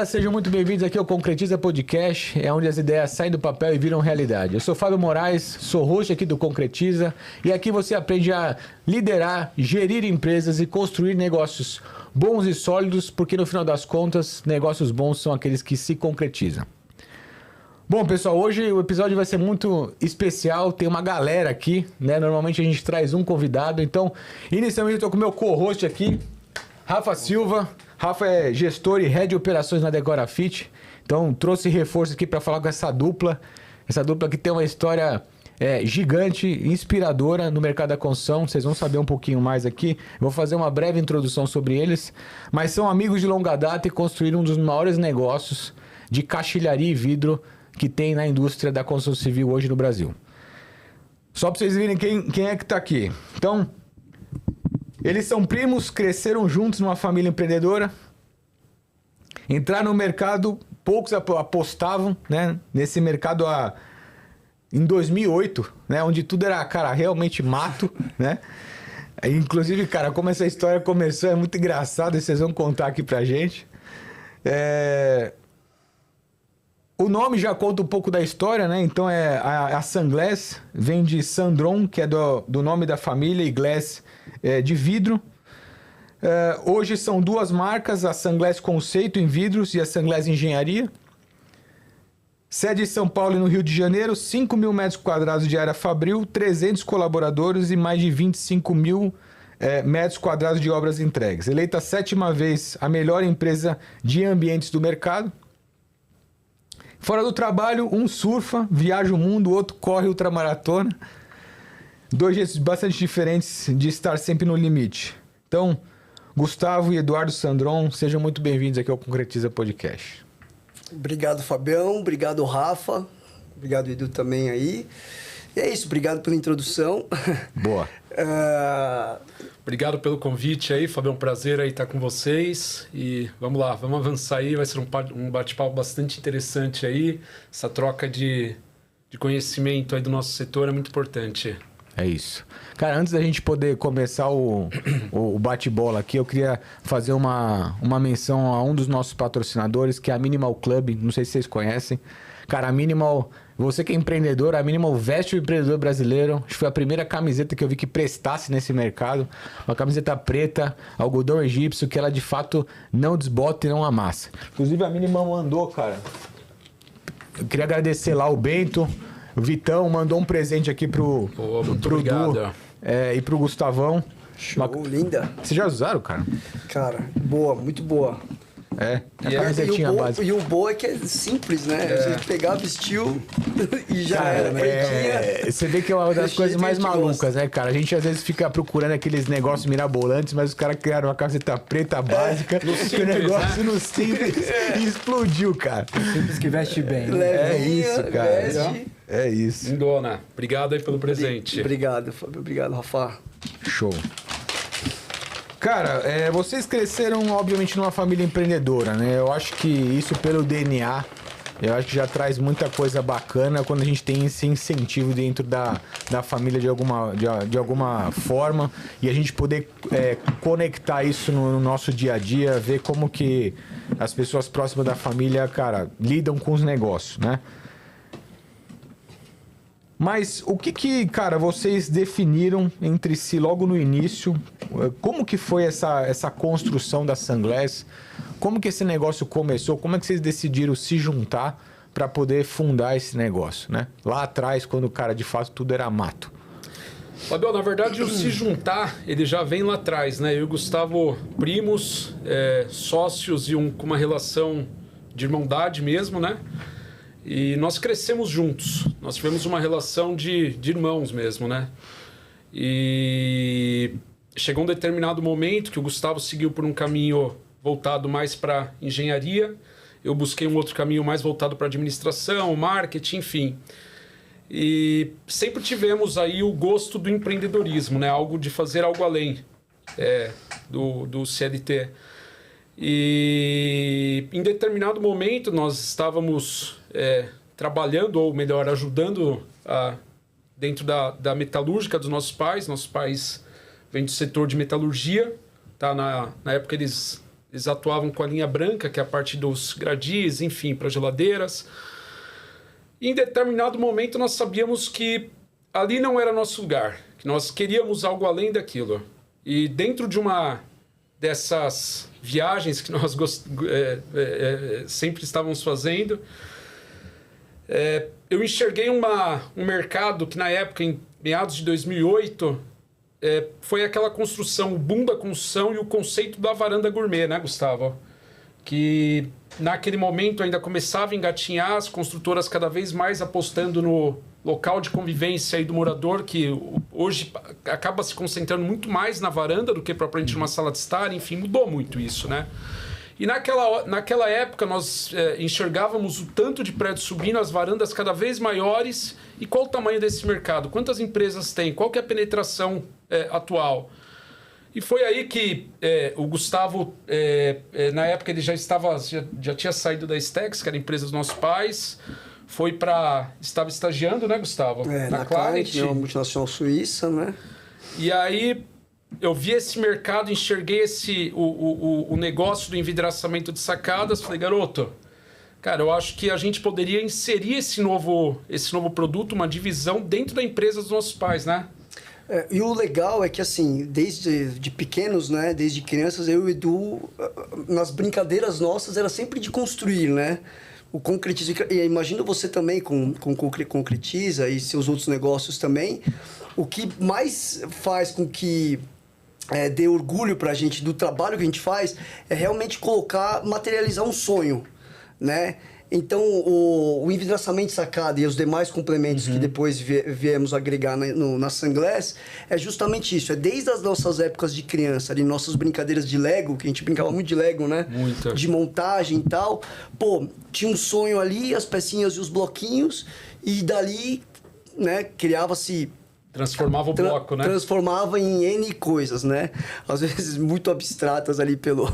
galera, sejam muito bem-vindos aqui ao Concretiza Podcast, é onde as ideias saem do papel e viram realidade. Eu sou Fábio Moraes, sou host aqui do Concretiza e aqui você aprende a liderar, gerir empresas e construir negócios bons e sólidos, porque no final das contas, negócios bons são aqueles que se concretizam. Bom, pessoal, hoje o episódio vai ser muito especial, tem uma galera aqui, né? Normalmente a gente traz um convidado, então, inicialmente eu tô com o meu co-host aqui, Rafa Silva. Rafa é gestor e head de operações na Decora Fit, então trouxe reforço aqui para falar com essa dupla que tem uma história gigante, inspiradora no mercado da construção. Vocês vão saber um pouquinho mais aqui, vou fazer uma breve introdução sobre eles, mas são amigos de longa data e construíram um dos maiores negócios de caixilharia e vidro que tem na indústria da construção civil hoje no Brasil. Só para vocês verem quem é que está aqui. Então, eles são primos, cresceram juntos numa família empreendedora, entraram no mercado, poucos apostavam, né, nesse mercado em 2008, né, onde tudo era, cara, realmente mato, né? Inclusive, cara, como essa história começou é muito engraçado e vocês vão contar aqui pra gente. O nome já conta um pouco da história, né? Então a Sunglass vem de Sandron, que é do nome da família, e Glass de vidro. Hoje são duas marcas, a Sunglass Conceito em vidros e a Sunglass Engenharia. Sede em São Paulo e no Rio de Janeiro, 5 mil metros quadrados de área fabril, 300 colaboradores e mais de 25 mil metros quadrados de obras entregues. Eleita a 7ª vez a melhor empresa de ambientes do mercado. Fora do trabalho, um surfa, viaja o mundo, o outro corre ultramaratona. Dois jeitos bastante diferentes de estar sempre no limite. Então, Gustavo e Eduardo Sandron, sejam muito bem-vindos aqui ao Concretiza Podcast. Obrigado, Fabião. Obrigado, Rafa. Obrigado, Edu, também aí. E é isso, obrigado pela introdução. Boa. Obrigado pelo convite aí, Fabião. Prazer aí estar com vocês. E vamos lá, vamos avançar aí. Vai ser um bate-papo bastante interessante aí. Essa troca de conhecimento aí do nosso setor é muito importante. É isso. Cara, antes da gente poder começar o bate-bola aqui, eu queria fazer uma menção a um dos nossos patrocinadores, que é a Minimal Club. Não sei se vocês conhecem. Cara, a Minimal, você que é empreendedor, a Minimal veste o empreendedor brasileiro. Acho que foi a primeira camiseta que eu vi que prestasse nesse mercado. Uma camiseta preta, algodão egípcio, que ela de fato não desbota e não amassa. Inclusive a Minimal mandou, cara. Eu queria agradecer lá o Bento. O Vitão mandou um presente aqui pro obrigado. Du, e pro Gustavão. Show, linda. Vocês já usaram, cara? Cara, boa, muito boa. A camisetinha básica. E o bom é que é simples, né? A gente pegar, vestiu e já era. Você vê que é uma das coisas mais malucas, né, cara? A gente às vezes fica procurando aqueles negócios mirabolantes, mas os caras criaram uma camiseta preta básica, que o negócio no simples e explodiu, cara. Simples que veste bem. É isso, cara. Veste. É isso. Lindona, obrigado aí pelo presente. Obrigado, Fábio. Obrigado, Rafa. Show. Cara, vocês cresceram, obviamente, numa família empreendedora, né? Eu acho que isso pelo DNA, eu acho que já traz muita coisa bacana quando a gente tem esse incentivo dentro da família de alguma forma e a gente poder conectar isso no nosso dia a dia, ver como que as pessoas próximas da família, cara, lidam com os negócios, né? Mas o que, cara, vocês definiram entre si logo no início? Como que foi essa construção da Sunglass? Como que esse negócio começou? Como é que vocês decidiram se juntar para poder fundar esse negócio, né? Lá atrás, quando, cara, de fato tudo era mato. Fabio, na verdade, o se juntar, ele já vem lá atrás, né? Eu e o Gustavo, primos, sócios e com uma relação de irmandade mesmo, né? E nós crescemos juntos, nós tivemos uma relação de irmãos mesmo, né? E chegou um determinado momento que o Gustavo seguiu por um caminho voltado mais para engenharia, eu busquei um outro caminho mais voltado para administração, marketing, enfim. E sempre tivemos aí o gosto do empreendedorismo, né? Algo de fazer algo além do CLT. E em determinado momento nós estávamos trabalhando, ou melhor, ajudando dentro da metalúrgica dos nossos pais. Nossos pais vêm do setor de metalurgia, tá? Na época eles eles atuavam com a linha branca, que é a parte dos gradis, enfim, para geladeiras. E em determinado momento nós sabíamos que ali não era nosso lugar, que nós queríamos algo além daquilo. E dentro de uma dessas viagens que nós sempre estávamos fazendo, eu enxerguei um mercado que na época, em meados de 2008, foi aquela construção, o boom da construção e o conceito da varanda gourmet, né, Gustavo? Que naquele momento ainda começava a engatinhar, as construtoras cada vez mais apostando no local de convivência aí do morador, que hoje acaba se concentrando muito mais na varanda do que propriamente numa sala de estar, enfim, mudou muito isso, né? E naquela época nós enxergávamos o tanto de prédios subindo, as varandas cada vez maiores. E qual o tamanho desse mercado? Quantas empresas tem? Qual que é a penetração atual? E foi aí que o Gustavo, na época ele já tinha saído da Stex, que era a empresa dos nossos pais, estava estagiando, né, Gustavo? Na Clarent, uma multinacional suíça, né? E aí eu vi esse mercado, enxerguei o negócio do envidraçamento de sacadas, falei, garoto, cara, eu acho que a gente poderia inserir esse novo produto, uma divisão dentro da empresa dos nossos pais, né? E o legal é que, assim, desde pequenos, né? Desde crianças, eu e o Edu, nas brincadeiras nossas, era sempre de construir, né? O Concretiza, e imagino você também com Concretiza e seus outros negócios também, o que mais faz com que dê orgulho pra gente do trabalho que a gente faz é realmente materializar um sonho, né? Então, o envidraçamento de sacada e os demais complementos que depois viemos agregar na Sunglass é justamente isso. É desde as nossas épocas de criança, ali, nossas brincadeiras de Lego, que a gente brincava muito de Lego, né? Muito. De montagem e tal. Pô, tinha um sonho ali, as pecinhas e os bloquinhos, e dali, né, criava-se... Transformava o bloco, né? Transformava em N coisas, né? Às vezes muito abstratas ali pela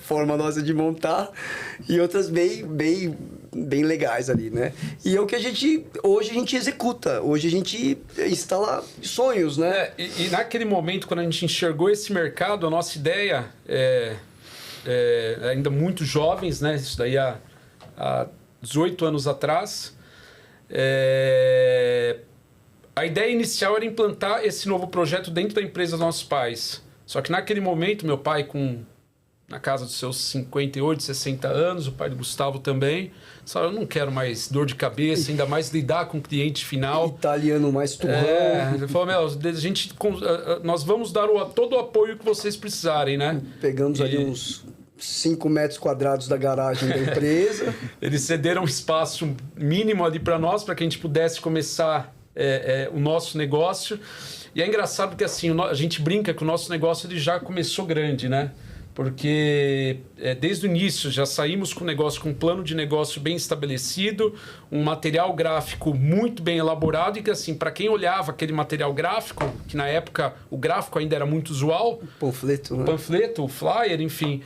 forma nossa de montar, e outras bem legais ali, né? E é o que hoje a gente executa, hoje a gente instala sonhos, né? E naquele momento, quando a gente enxergou esse mercado, a nossa ideia ainda muito jovens, né? Isso daí há 18 anos atrás, a ideia inicial era implantar esse novo projeto dentro da empresa dos nossos pais. Só que naquele momento, meu pai na casa dos seus 58, 60 anos, o pai do Gustavo também, falou, eu não quero mais dor de cabeça, ainda mais lidar com o cliente final. Italiano mais turrão. Ele falou, nós vamos dar todo o apoio que vocês precisarem, né? Pegamos ali uns 5 metros quadrados da garagem da empresa. Eles cederam um espaço mínimo ali para nós, para que a gente pudesse começar o nosso negócio. E é engraçado porque assim, a gente brinca que o nosso negócio ele já começou grande, né? Porque desde o início já saímos com o negócio, com um plano de negócio bem estabelecido, um material gráfico muito bem elaborado e que assim, para quem olhava aquele material gráfico, que na época o gráfico ainda era muito usual, o panfleto, o flyer, enfim,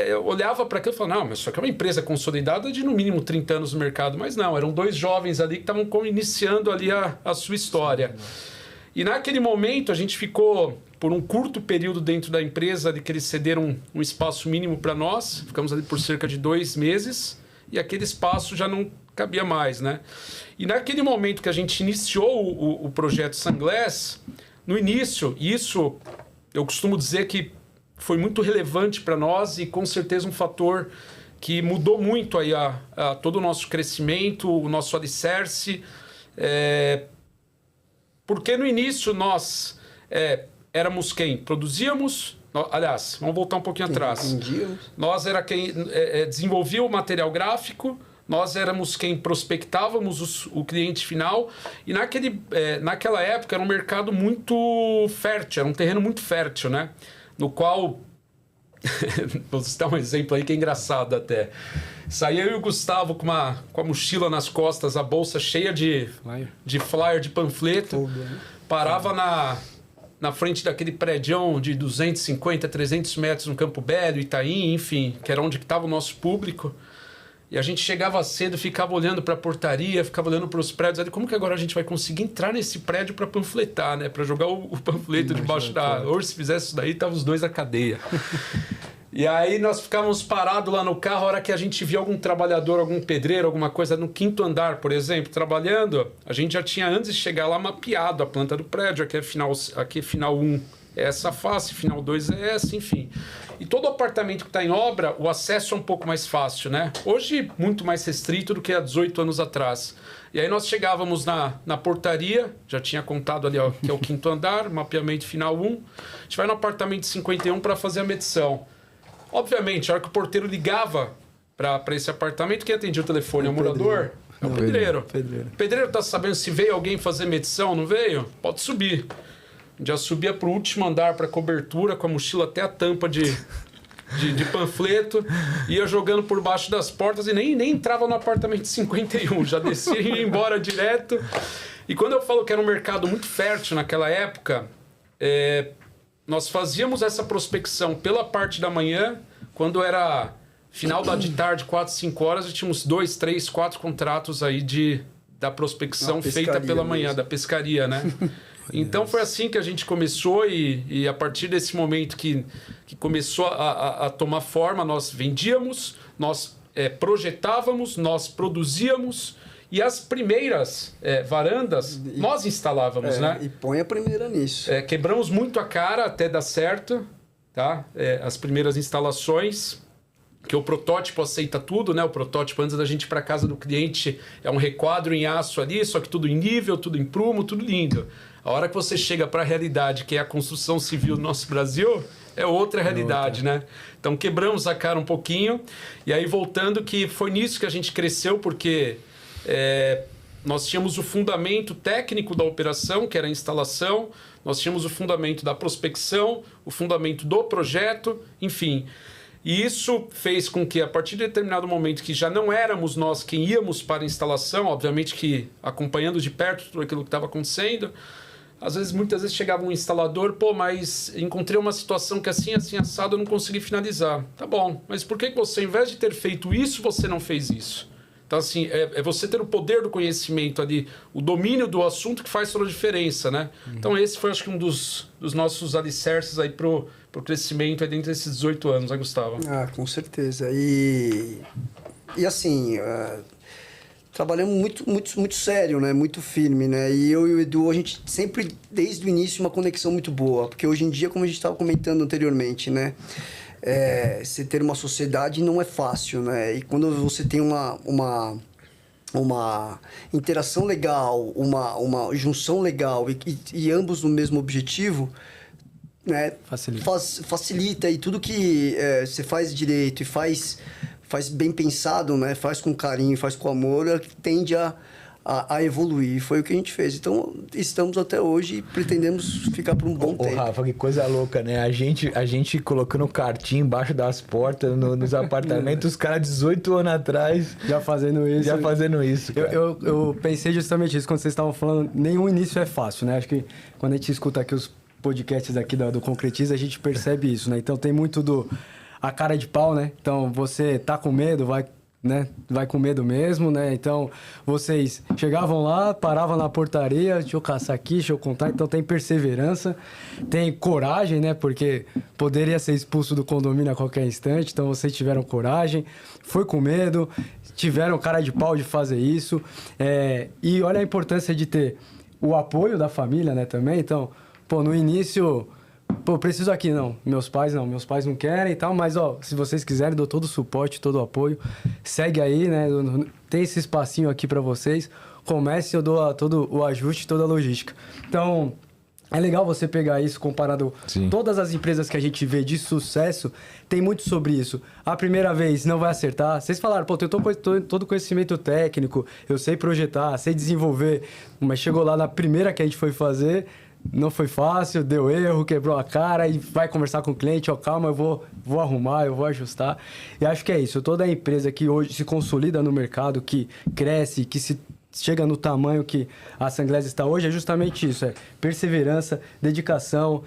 eu olhava para aquilo e falava, não, mas isso aqui é uma empresa consolidada de no mínimo 30 anos no mercado. Mas não, eram 2 jovens ali que estavam iniciando ali a sua história. E naquele momento a gente ficou por um curto período dentro da empresa, de que eles cederam um espaço mínimo para nós. Ficamos ali por cerca de 2 meses e aquele espaço já não cabia mais, né? E naquele momento que a gente iniciou o projeto Sunglass, no início, isso eu costumo dizer que foi muito relevante para nós e com certeza um fator que mudou muito aí todo o nosso crescimento, o nosso alicerce. Porque no início nós éramos quem produzíamos, aliás, vamos voltar um pouquinho atrás. Nós era quem desenvolvia o material gráfico, nós éramos quem prospectávamos o cliente final e naquela época era um mercado muito fértil, era um terreno muito fértil, né? No qual, vou citar um exemplo aí que é engraçado até. Saía eu e o Gustavo com a mochila nas costas, a bolsa cheia de flyer, de panfleto, parava na frente daquele prédião de 250, 300 metros no Campo Belo, Itaim, enfim, que era onde estava o nosso público. E a gente chegava cedo, ficava olhando para a portaria, ficava olhando para os prédios. Como que agora a gente vai conseguir entrar nesse prédio para panfletar, né? Para jogar o panfleto debaixo da... Hoje, se fizesse isso daí, tava os dois na cadeia. E aí nós ficávamos parados lá no carro, a hora que a gente via algum trabalhador, algum pedreiro, alguma coisa no 5º andar, por exemplo, trabalhando, a gente já tinha, antes de chegar lá, mapeado a planta do prédio. Aqui é final 1 é essa face, final 2 é essa, enfim. E todo apartamento que está em obra, o acesso é um pouco mais fácil, né? Hoje, muito mais restrito do que há 18 anos atrás. E aí nós chegávamos na portaria, já tinha contado ali, ó, que é o 5º andar, mapeamento final 1. A gente vai no apartamento 51 para fazer a medição. Obviamente, a hora que o porteiro ligava para esse apartamento, quem atendia o telefone? É o morador? É o pedreiro. O pedreiro está sabendo se veio alguém fazer medição, não veio? Pode subir. Já subia para o último andar, para cobertura, com a mochila até a tampa de panfleto, ia jogando por baixo das portas e nem entrava no apartamento 51, já descia e ia embora direto. E quando eu falo que era um mercado muito fértil naquela época, nós fazíamos essa prospecção pela parte da manhã, quando era final de tarde, 4, 5 horas, e tínhamos 2, 3, 4 contratos aí da prospecção feita pela manhã, da pescaria, né? Então foi assim que a gente começou e a partir desse momento que começou a tomar forma, nós vendíamos, nós projetávamos, nós produzíamos e as primeiras varandas nós instalávamos, né? E põe a primeira nisso. Quebramos muito a cara até dar certo, tá? As primeiras instalações, que o protótipo aceita tudo, né? O protótipo, antes da gente ir para casa do cliente, é um requadro em aço ali, só que tudo em nível, tudo em prumo, tudo lindo. A hora que você chega para a realidade, que é a construção civil do nosso Brasil, é outra realidade, né? Então, quebramos a cara um pouquinho. E aí, voltando, que foi nisso que a gente cresceu, porque nós tínhamos o fundamento técnico da operação, que era a instalação, nós tínhamos o fundamento da prospecção, o fundamento do projeto, enfim. E isso fez com que, a partir de determinado momento, que já não éramos nós quem íamos para a instalação, obviamente que acompanhando de perto tudo aquilo que estava acontecendo, muitas vezes chegava um instalador, mas encontrei uma situação que assim assado, eu não consegui finalizar. Tá bom, mas por que você, ao invés de ter feito isso, você não fez isso? Então, assim, é você ter o poder do conhecimento ali, o domínio do assunto que faz toda a diferença, né? Então, esse foi, acho que, um dos nossos alicerces aí pro crescimento aí dentro desses 18 anos, né, Gustavo? Ah, com certeza. E assim, trabalhamos muito sério, né? Muito firme, né? E eu e o Edu, a gente sempre, desde o início, uma conexão muito boa. Porque hoje em dia, como a gente estava comentando anteriormente, né? Você ter uma sociedade não é fácil, né? E quando você tem uma interação legal, uma junção legal e ambos no mesmo objetivo, né? Facilita. E tudo que você faz direito e faz bem pensado, né? Faz com carinho, faz com amor, tende a evoluir. Foi o que a gente fez. Então, estamos até hoje e pretendemos ficar por um bom tempo. Rafa, que coisa louca, né? A gente colocando cartinha embaixo das portas nos apartamentos, os caras 18 anos atrás já fazendo isso. Eu pensei justamente isso quando vocês estavam falando. Nenhum início é fácil, né? Acho que quando a gente escuta aqui os podcasts aqui do Concretiza, a gente percebe isso, né? Então tem muito a cara de pau, né? Então você tá com medo, vai com medo mesmo, né? Então, vocês chegavam lá, paravam na portaria, deixa eu caçar aqui, deixa eu contar. Então, tem perseverança, tem coragem, né? Porque poderia ser expulso do condomínio a qualquer instante. Então, vocês tiveram coragem, foi com medo, tiveram cara de pau de fazer isso. E olha a importância de ter o apoio da família, né? Também. Então, no início... preciso aqui, meus pais não querem e tal, mas, se vocês quiserem, dou todo o suporte, todo o apoio, segue aí, né, tem esse espacinho aqui para vocês, comece, eu dou todo o ajuste, toda a logística. Então, é legal você pegar isso comparado. Sim. Todas as empresas que a gente vê de sucesso, tem muito sobre isso. A primeira vez não vai acertar. Vocês falaram, eu tenho todo conhecimento técnico, eu sei projetar, sei desenvolver, mas chegou lá na primeira que a gente foi fazer... Não foi fácil, deu erro, quebrou a cara e vai conversar com o cliente, calma, eu vou arrumar, eu vou ajustar. E acho que é isso, toda a empresa que hoje se consolida no mercado, que cresce, que chega no tamanho que a Sanglés está hoje, é justamente isso, perseverança, dedicação,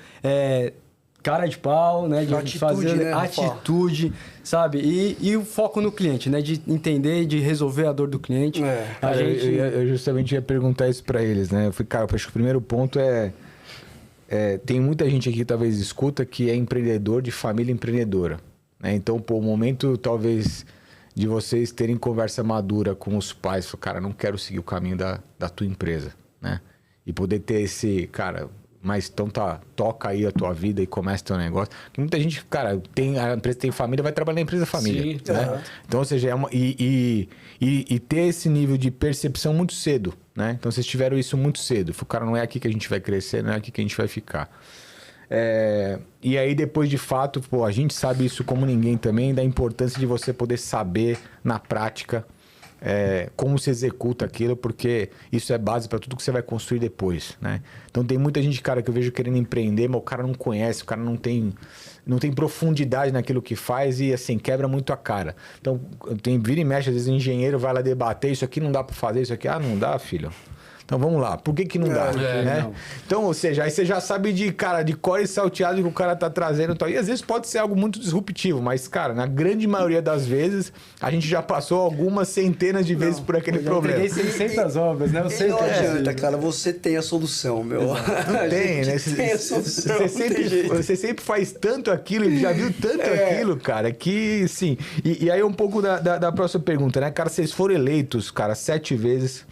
cara de pau, né? De Atitude, fazer né, atitude, sabe? E o foco no cliente, né? De entender, de resolver a dor do cliente. Cara, eu justamente ia perguntar isso para eles, né? Eu falei, cara, eu acho que o primeiro ponto tem muita gente aqui que talvez escuta que é empreendedor de família empreendedora, né? Então, pô, o momento talvez de vocês terem conversa madura com os pais, cara, não quero seguir o caminho da tua empresa, né? E poder ter esse, cara, mas então tá, toca aí a tua vida e começa teu negócio. Porque muita gente, cara, a empresa tem família, vai trabalhar na empresa família. Sim, né? Então, ou seja, e ter esse nível de percepção muito cedo, né? Então, vocês tiveram isso muito cedo. Cara, não é aqui que a gente vai crescer, não é aqui que a gente vai ficar. E aí, depois, de fato, pô, a gente sabe isso como ninguém também, da importância de você poder saber, na prática, como se executa aquilo, porque isso é base para tudo que você vai construir depois, né? Então tem muita gente, cara, que eu vejo querendo empreender, mas o cara não conhece, o cara não tem profundidade naquilo que faz e, assim, quebra muito a cara. Então, vira e mexe, às vezes o engenheiro vai lá debater, isso aqui não dá para fazer, isso aqui, não dá, filho. Então vamos lá, por que não dá? Né? Não. Então, ou seja, aí você já sabe de core e salteado que o cara tá trazendo e tal. E às vezes pode ser algo muito disruptivo, mas, cara, na grande maioria das vezes, a gente já passou algumas centenas de vezes por aquele problema. Eu peguei 600 obras, né? Eu sei não adianta, cara, você tem a solução, meu. Não tem, né? Tem a solução, você sempre faz tanto aquilo, já viu tanto aquilo, cara, que, sim. E aí um pouco da próxima pergunta, né? Cara, vocês foram eleitos, cara, 7 vezes...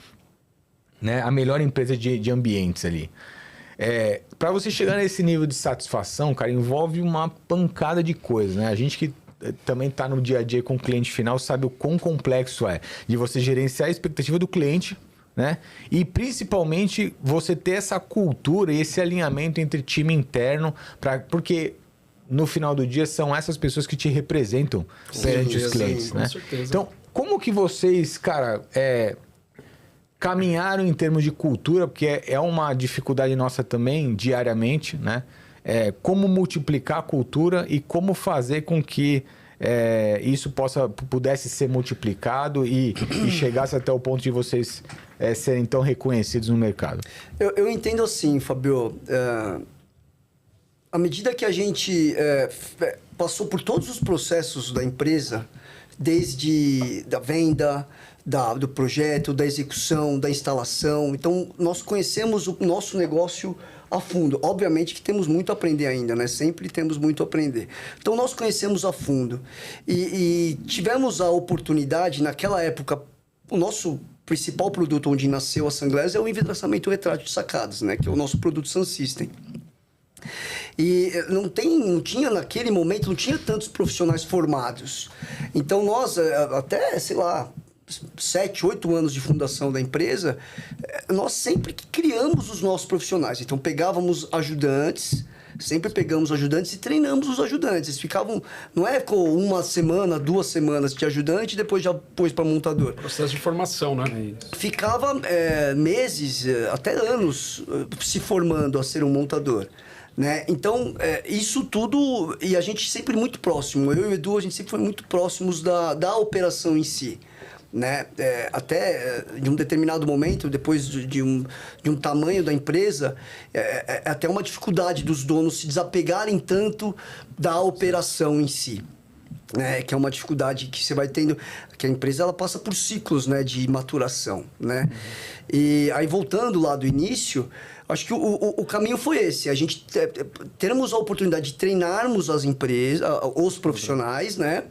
né? A melhor empresa de ambientes ali. Para você chegar nesse nível de satisfação, cara, envolve uma pancada de coisas, né? A gente que também está no dia a dia com o cliente final sabe o quão complexo é de você gerenciar a expectativa do cliente, né? E principalmente você ter essa cultura e esse alinhamento entre time interno, porque no final do dia são essas pessoas que te representam perante os clientes, né? Com certeza. Então, como que vocês, cara, caminharam em termos de cultura, porque é uma dificuldade nossa também, diariamente, né? Como multiplicar a cultura e como fazer com que isso pudesse ser multiplicado e chegasse até o ponto de vocês serem tão reconhecidos no mercado. Eu entendo assim, Fabio. À medida que a gente passou por todos os processos da empresa, desde da venda, do projeto, da execução, da instalação. Então, nós conhecemos o nosso negócio a fundo. Obviamente que temos muito a aprender ainda, né? Sempre temos muito a aprender. Então, nós conhecemos a fundo. E tivemos a oportunidade, naquela época, o nosso principal produto onde nasceu a Sunglass é o envidraçamento retrátil de sacadas, né? Que é o nosso produto Sun System. E não tinha naquele momento, não tinha tantos profissionais formados. Então, nós, até, sei lá, 7, 8 anos de fundação da empresa, nós sempre criamos os nossos profissionais. Então, pegávamos ajudantes, sempre pegamos ajudantes e treinamos os ajudantes. Eles ficavam, não é com 1 semana, 2 semanas de ajudante e depois já pôs para montador. Processo de formação, né? Ficava meses, até anos, se formando a ser um montador. Né? Então, isso tudo, e a gente sempre muito próximo, eu e o Edu, a gente sempre foi muito próximos da operação em si. Né? Até de um determinado momento, depois de um tamanho da empresa, é até uma dificuldade dos donos se desapegarem tanto da operação em si. Né? Que é uma dificuldade que você vai tendo, que a empresa ela passa por ciclos, né, de maturação. Né? E aí, voltando lá do início, acho que o caminho foi esse. A gente termos a oportunidade de treinarmos as empresas, os profissionais, né?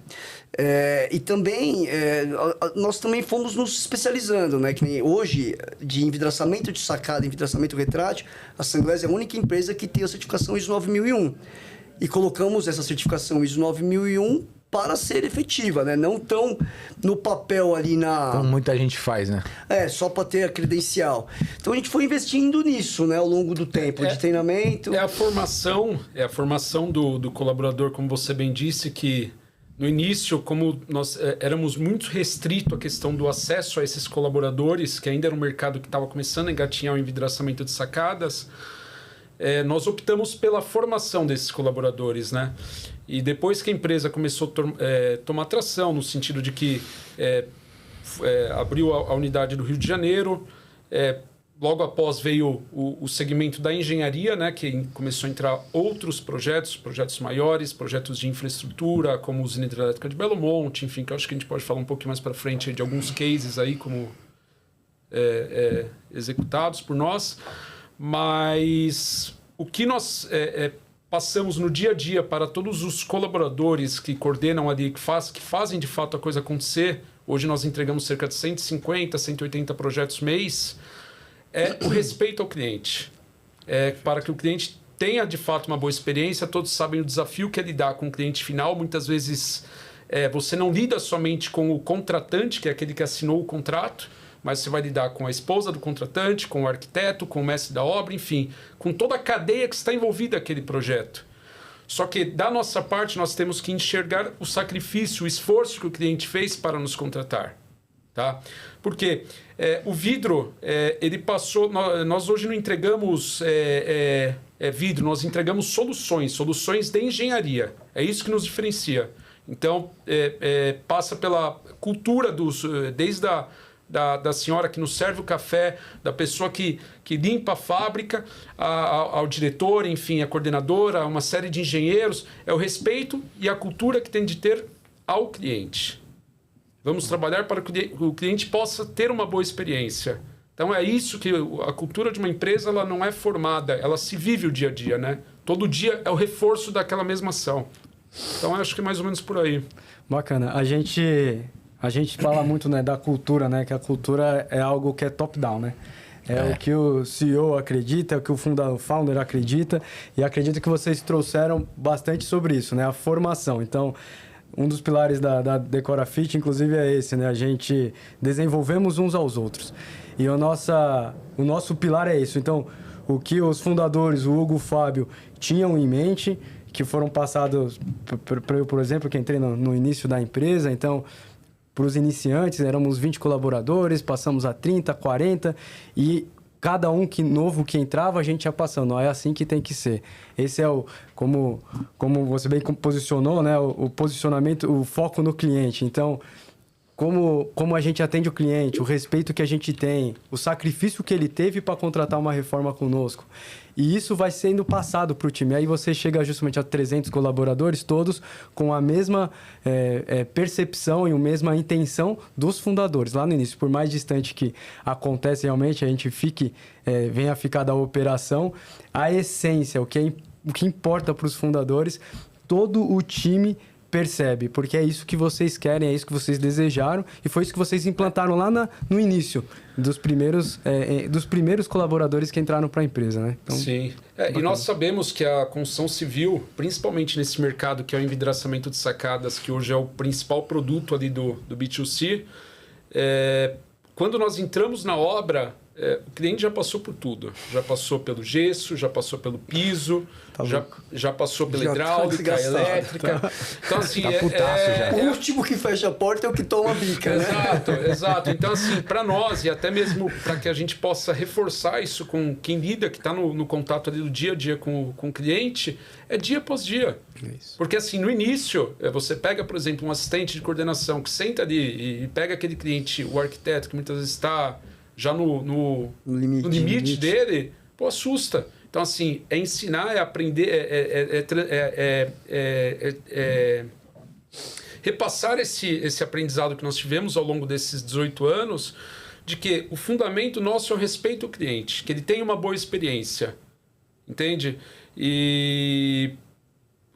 E também, nós também fomos nos especializando, né? Que nem hoje, de envidraçamento de sacada, envidraçamento retrátil, a Sunglass é a única empresa que tem a certificação ISO 9001. E colocamos essa certificação ISO 9001 para ser efetiva, né? Não tão no papel ali na... Como muita gente faz, né? Só para ter a credencial. Então a gente foi investindo nisso, né? Ao longo do tempo, de treinamento. É a formação do colaborador, como você bem disse, que no início, como nós éramos muito restrito à questão do acesso a esses colaboradores, que ainda era um mercado que estava começando a engatinhar o envidraçamento de sacadas, nós optamos pela formação desses colaboradores, né? E depois que a empresa começou a tomar tração, no sentido de que abriu a unidade do Rio de Janeiro, logo após veio o segmento da engenharia, né, que começou a entrar outros projetos maiores, projetos de infraestrutura, como a usina hidrelétrica de Belo Monte, enfim, que eu acho que a gente pode falar um pouquinho mais para frente de alguns cases aí como executados por nós. Mas o que nós passamos no dia a dia para todos os colaboradores que coordenam ali, que fazem de fato a coisa acontecer, hoje nós entregamos cerca de 150, 180 projetos mês, é o respeito ao cliente. Para que o cliente tenha de fato uma boa experiência, todos sabem o desafio que é lidar com o cliente final. Muitas vezes você não lida somente com o contratante, que é aquele que assinou o contrato, mas você vai lidar com a esposa do contratante, com o arquiteto, com o mestre da obra, enfim, com toda a cadeia que está envolvida naquele projeto. Só que, da nossa parte, nós temos que enxergar o sacrifício, o esforço que o cliente fez para nos contratar. Tá? Porque o vidro, ele passou... Nós hoje não entregamos vidro, nós entregamos soluções de engenharia. É isso que nos diferencia. Então, passa pela cultura desde da senhora que nos serve o café, da pessoa que limpa a fábrica, ao diretor, enfim, a coordenadora, uma série de engenheiros. É o respeito e a cultura que tem de ter ao cliente. Vamos trabalhar para que o cliente possa ter uma boa experiência. Então é isso que a cultura de uma empresa ela não é formada, ela se vive o dia a dia, né? Todo dia é o reforço daquela mesma ação. Então acho que é mais ou menos por aí. Bacana. A gente fala muito, né, da cultura, né? Que a cultura é algo que é top-down, né? O que o CEO acredita, é o que o founder acredita. E acredito que vocês trouxeram bastante sobre isso, né? A formação. Então, um dos pilares da Decorafit, inclusive, é esse, né? A gente desenvolvemos uns aos outros. E o nosso pilar é isso. Então, o que os fundadores, o Hugo e o Fábio, tinham em mente, que foram passados, por exemplo, que entrei no início da empresa, então... Para os iniciantes, éramos 20 colaboradores, passamos a 30, 40 e cada novo que entrava, a gente ia passando. É assim que tem que ser. Esse é como você bem posicionou, né? O posicionamento, o foco no cliente. Então, como a gente atende o cliente, o respeito que a gente tem, o sacrifício que ele teve para contratar uma reforma conosco. E isso vai sendo passado para o time. Aí você chega justamente a 300 colaboradores, todos com a mesma percepção e a mesma intenção dos fundadores. Lá no início, por mais distante que acontece realmente, a gente venha ficar da operação, a essência, o que importa para os fundadores, todo o time percebe, porque é isso que vocês querem, é isso que vocês desejaram e foi isso que vocês implantaram lá no início dos primeiros colaboradores que entraram para a empresa, né? Então, sim. E nós sabemos que a construção civil, principalmente nesse mercado que é o envidraçamento de sacadas, que hoje é o principal produto ali do B2C, quando nós entramos na obra, o cliente já passou por tudo. Já passou pelo gesso, já passou pelo piso, já passou pela hidráulica, elétrica. Então, assim, o último que fecha a porta é o que toma a bica, né? Exato. Então, assim, para nós, e até mesmo para que a gente possa reforçar isso com quem lida, que está no contato ali do dia a dia com o cliente, é dia após dia. Isso. Porque, assim, no início, você pega, por exemplo, um assistente de coordenação que senta ali e pega aquele cliente, o arquiteto, que muitas vezes está já no limite dele, pô, assusta. Então, assim, é ensinar, é aprender, repassar esse aprendizado que nós tivemos ao longo desses 18 anos, de que o fundamento nosso é o respeito ao cliente, que ele tenha uma boa experiência, entende? E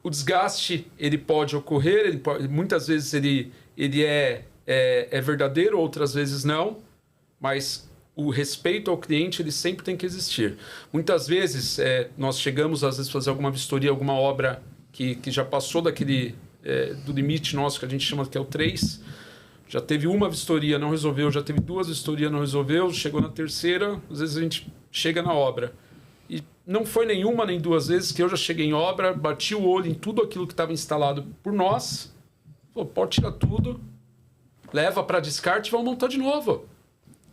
o desgaste, ele pode ocorrer, muitas vezes ele é verdadeiro, outras vezes não, mas o respeito ao cliente ele sempre tem que existir. Muitas vezes nós chegamos às vezes a fazer alguma vistoria, alguma obra que já passou do limite nosso, que a gente chama que é o 3. Já teve uma vistoria, não resolveu, já teve 2 vistorias, não resolveu, chegou na terceira, às vezes a gente chega na obra. E não foi nenhuma nem 2 vezes que eu já cheguei em obra, bati o olho em tudo aquilo que estava instalado por nós, falou, pode tirar tudo, leva para descarte e vamos montar de novo.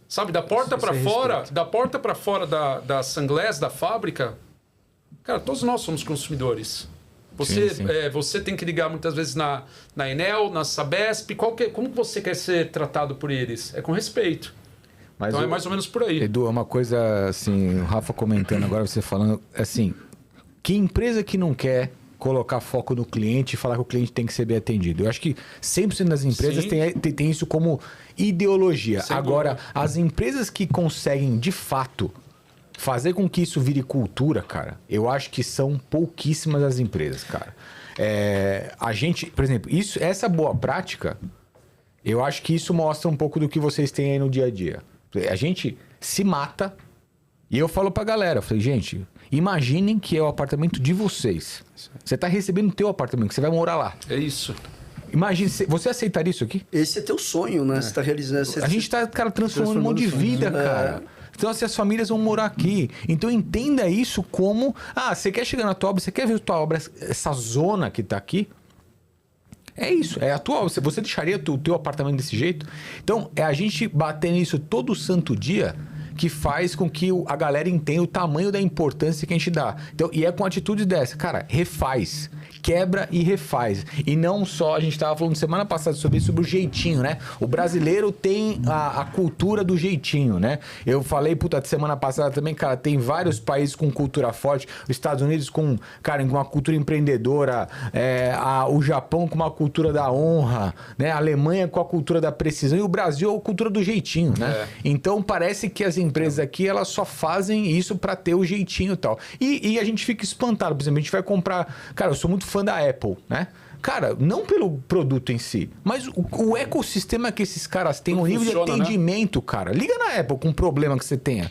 Sabe, da porta para fora da Sunglass, da fábrica, cara, todos nós somos consumidores. Você tem que ligar muitas vezes na Enel, na Sabesp, como você quer ser tratado por eles? É com respeito. Mas Então é mais ou menos por aí. Edu, é uma coisa assim, o Rafa comentando agora, você falando, assim, que empresa que não quer colocar foco no cliente e falar que o cliente tem que ser bem atendido? Eu acho que 100% das empresas tem isso como ideologia. Sem Agora, dúvida. as empresas que conseguem, de fato, fazer com que isso vire cultura, cara, eu acho que são pouquíssimas as empresas, cara. A gente, por exemplo, essa boa prática, eu acho que isso mostra um pouco do que vocês têm aí no dia a dia. A gente se mata e eu falo pra galera, eu falei, gente, imaginem que é o apartamento de vocês. Você tá recebendo o teu apartamento, que você vai morar lá. É isso. Imagine, você aceitaria isso aqui? Esse é teu sonho, né? Você tá realizando... A gente tá, cara, transformando um monte de vida, cara. Então, assim, as famílias vão morar aqui. Então, entenda isso como... você quer chegar na tua obra, você quer ver a tua obra, essa zona que tá aqui? É isso, é a tua obra. Você deixaria o teu apartamento desse jeito? Então, é a gente bater nisso todo santo dia que faz com que a galera entenda o tamanho da importância que a gente dá. Então, e é com atitude dessa, cara, refaz. Quebra e refaz. E não só, a gente estava falando semana passada sobre isso, sobre o jeitinho, né? O brasileiro tem a cultura do jeitinho, né? Eu falei, semana passada também, cara, tem vários países com cultura forte. Os Estados Unidos com uma cultura empreendedora, o Japão com uma cultura da honra, né? A Alemanha com a cultura da precisão e o Brasil a cultura do jeitinho, né? Então parece que as empresas aqui, elas só fazem isso para ter o jeitinho e tal. E a gente fica espantado, por exemplo, a gente vai comprar... Cara, eu sou muito fã da Apple, né? Cara, não pelo produto em si, mas o ecossistema que esses caras têm, o nível de atendimento, né? Cara. Liga na Apple com um problema que você tenha.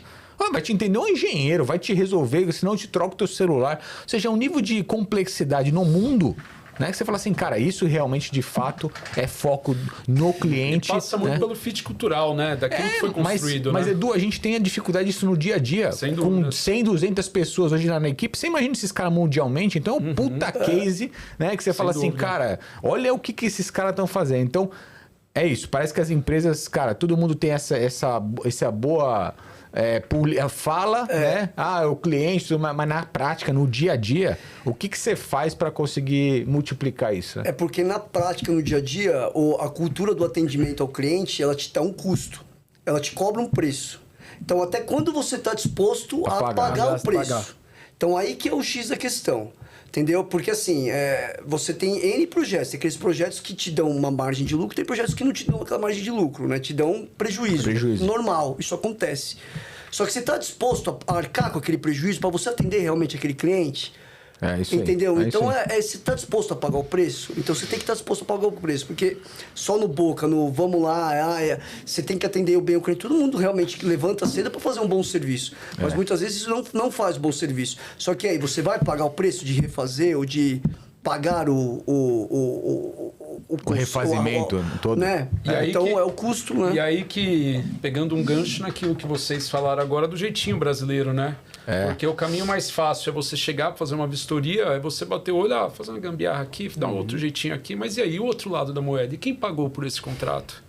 Vai te entender um engenheiro, vai te resolver, senão te troca o teu celular. Ou seja, é um nível de complexidade no mundo, né? Que você fala assim, cara, isso realmente, de fato, é foco no cliente. E passa muito pelo fit cultural, né? Daquilo que foi construído, mas né? Edu, a gente tem a dificuldade disso no dia a dia. Sem com dúvidas. 100, 200 pessoas hoje na equipe. Você imagina esses caras mundialmente? Então é um puta case, né? Que você fala assim, cara, olha o que esses caras estão fazendo. Então, é isso. Parece que as empresas, cara, todo mundo tem essa boa... fala, né? O cliente, mas na prática, no dia a dia, o que você faz para conseguir multiplicar isso? É porque na prática, no dia a dia, a cultura do atendimento ao cliente, ela te dá um custo. Ela te cobra um preço. Então, até quando você está disposto a pagar o preço? Então, aí que é o X da questão. Entendeu? Porque assim, você tem N projetos. Tem aqueles projetos que te dão uma margem de lucro, tem projetos que não te dão aquela margem de lucro, né? Te dão prejuízo. Normal, isso acontece. Só que você está disposto a arcar com aquele prejuízo para você atender realmente aquele cliente? Isso entendeu? aí. Então, você está disposto a pagar o preço? Então, você tem que estar disposto a pagar o preço. Porque só no boca, no vamos lá, você tem que atender bem o cliente. Todo mundo realmente levanta cedo para fazer um bom serviço. Mas muitas vezes isso não faz bom serviço. Só que aí, você vai pagar o preço de refazer ou de pagar o refazimento todo. Né? Então, é o custo, né? E aí que, pegando um gancho naquilo que vocês falaram agora do jeitinho brasileiro, né? Porque o caminho mais fácil é você chegar para fazer uma vistoria, é você bater o olho, fazer uma gambiarra aqui, dar um outro jeitinho aqui, mas e aí o outro lado da moeda? E quem pagou por esse contrato?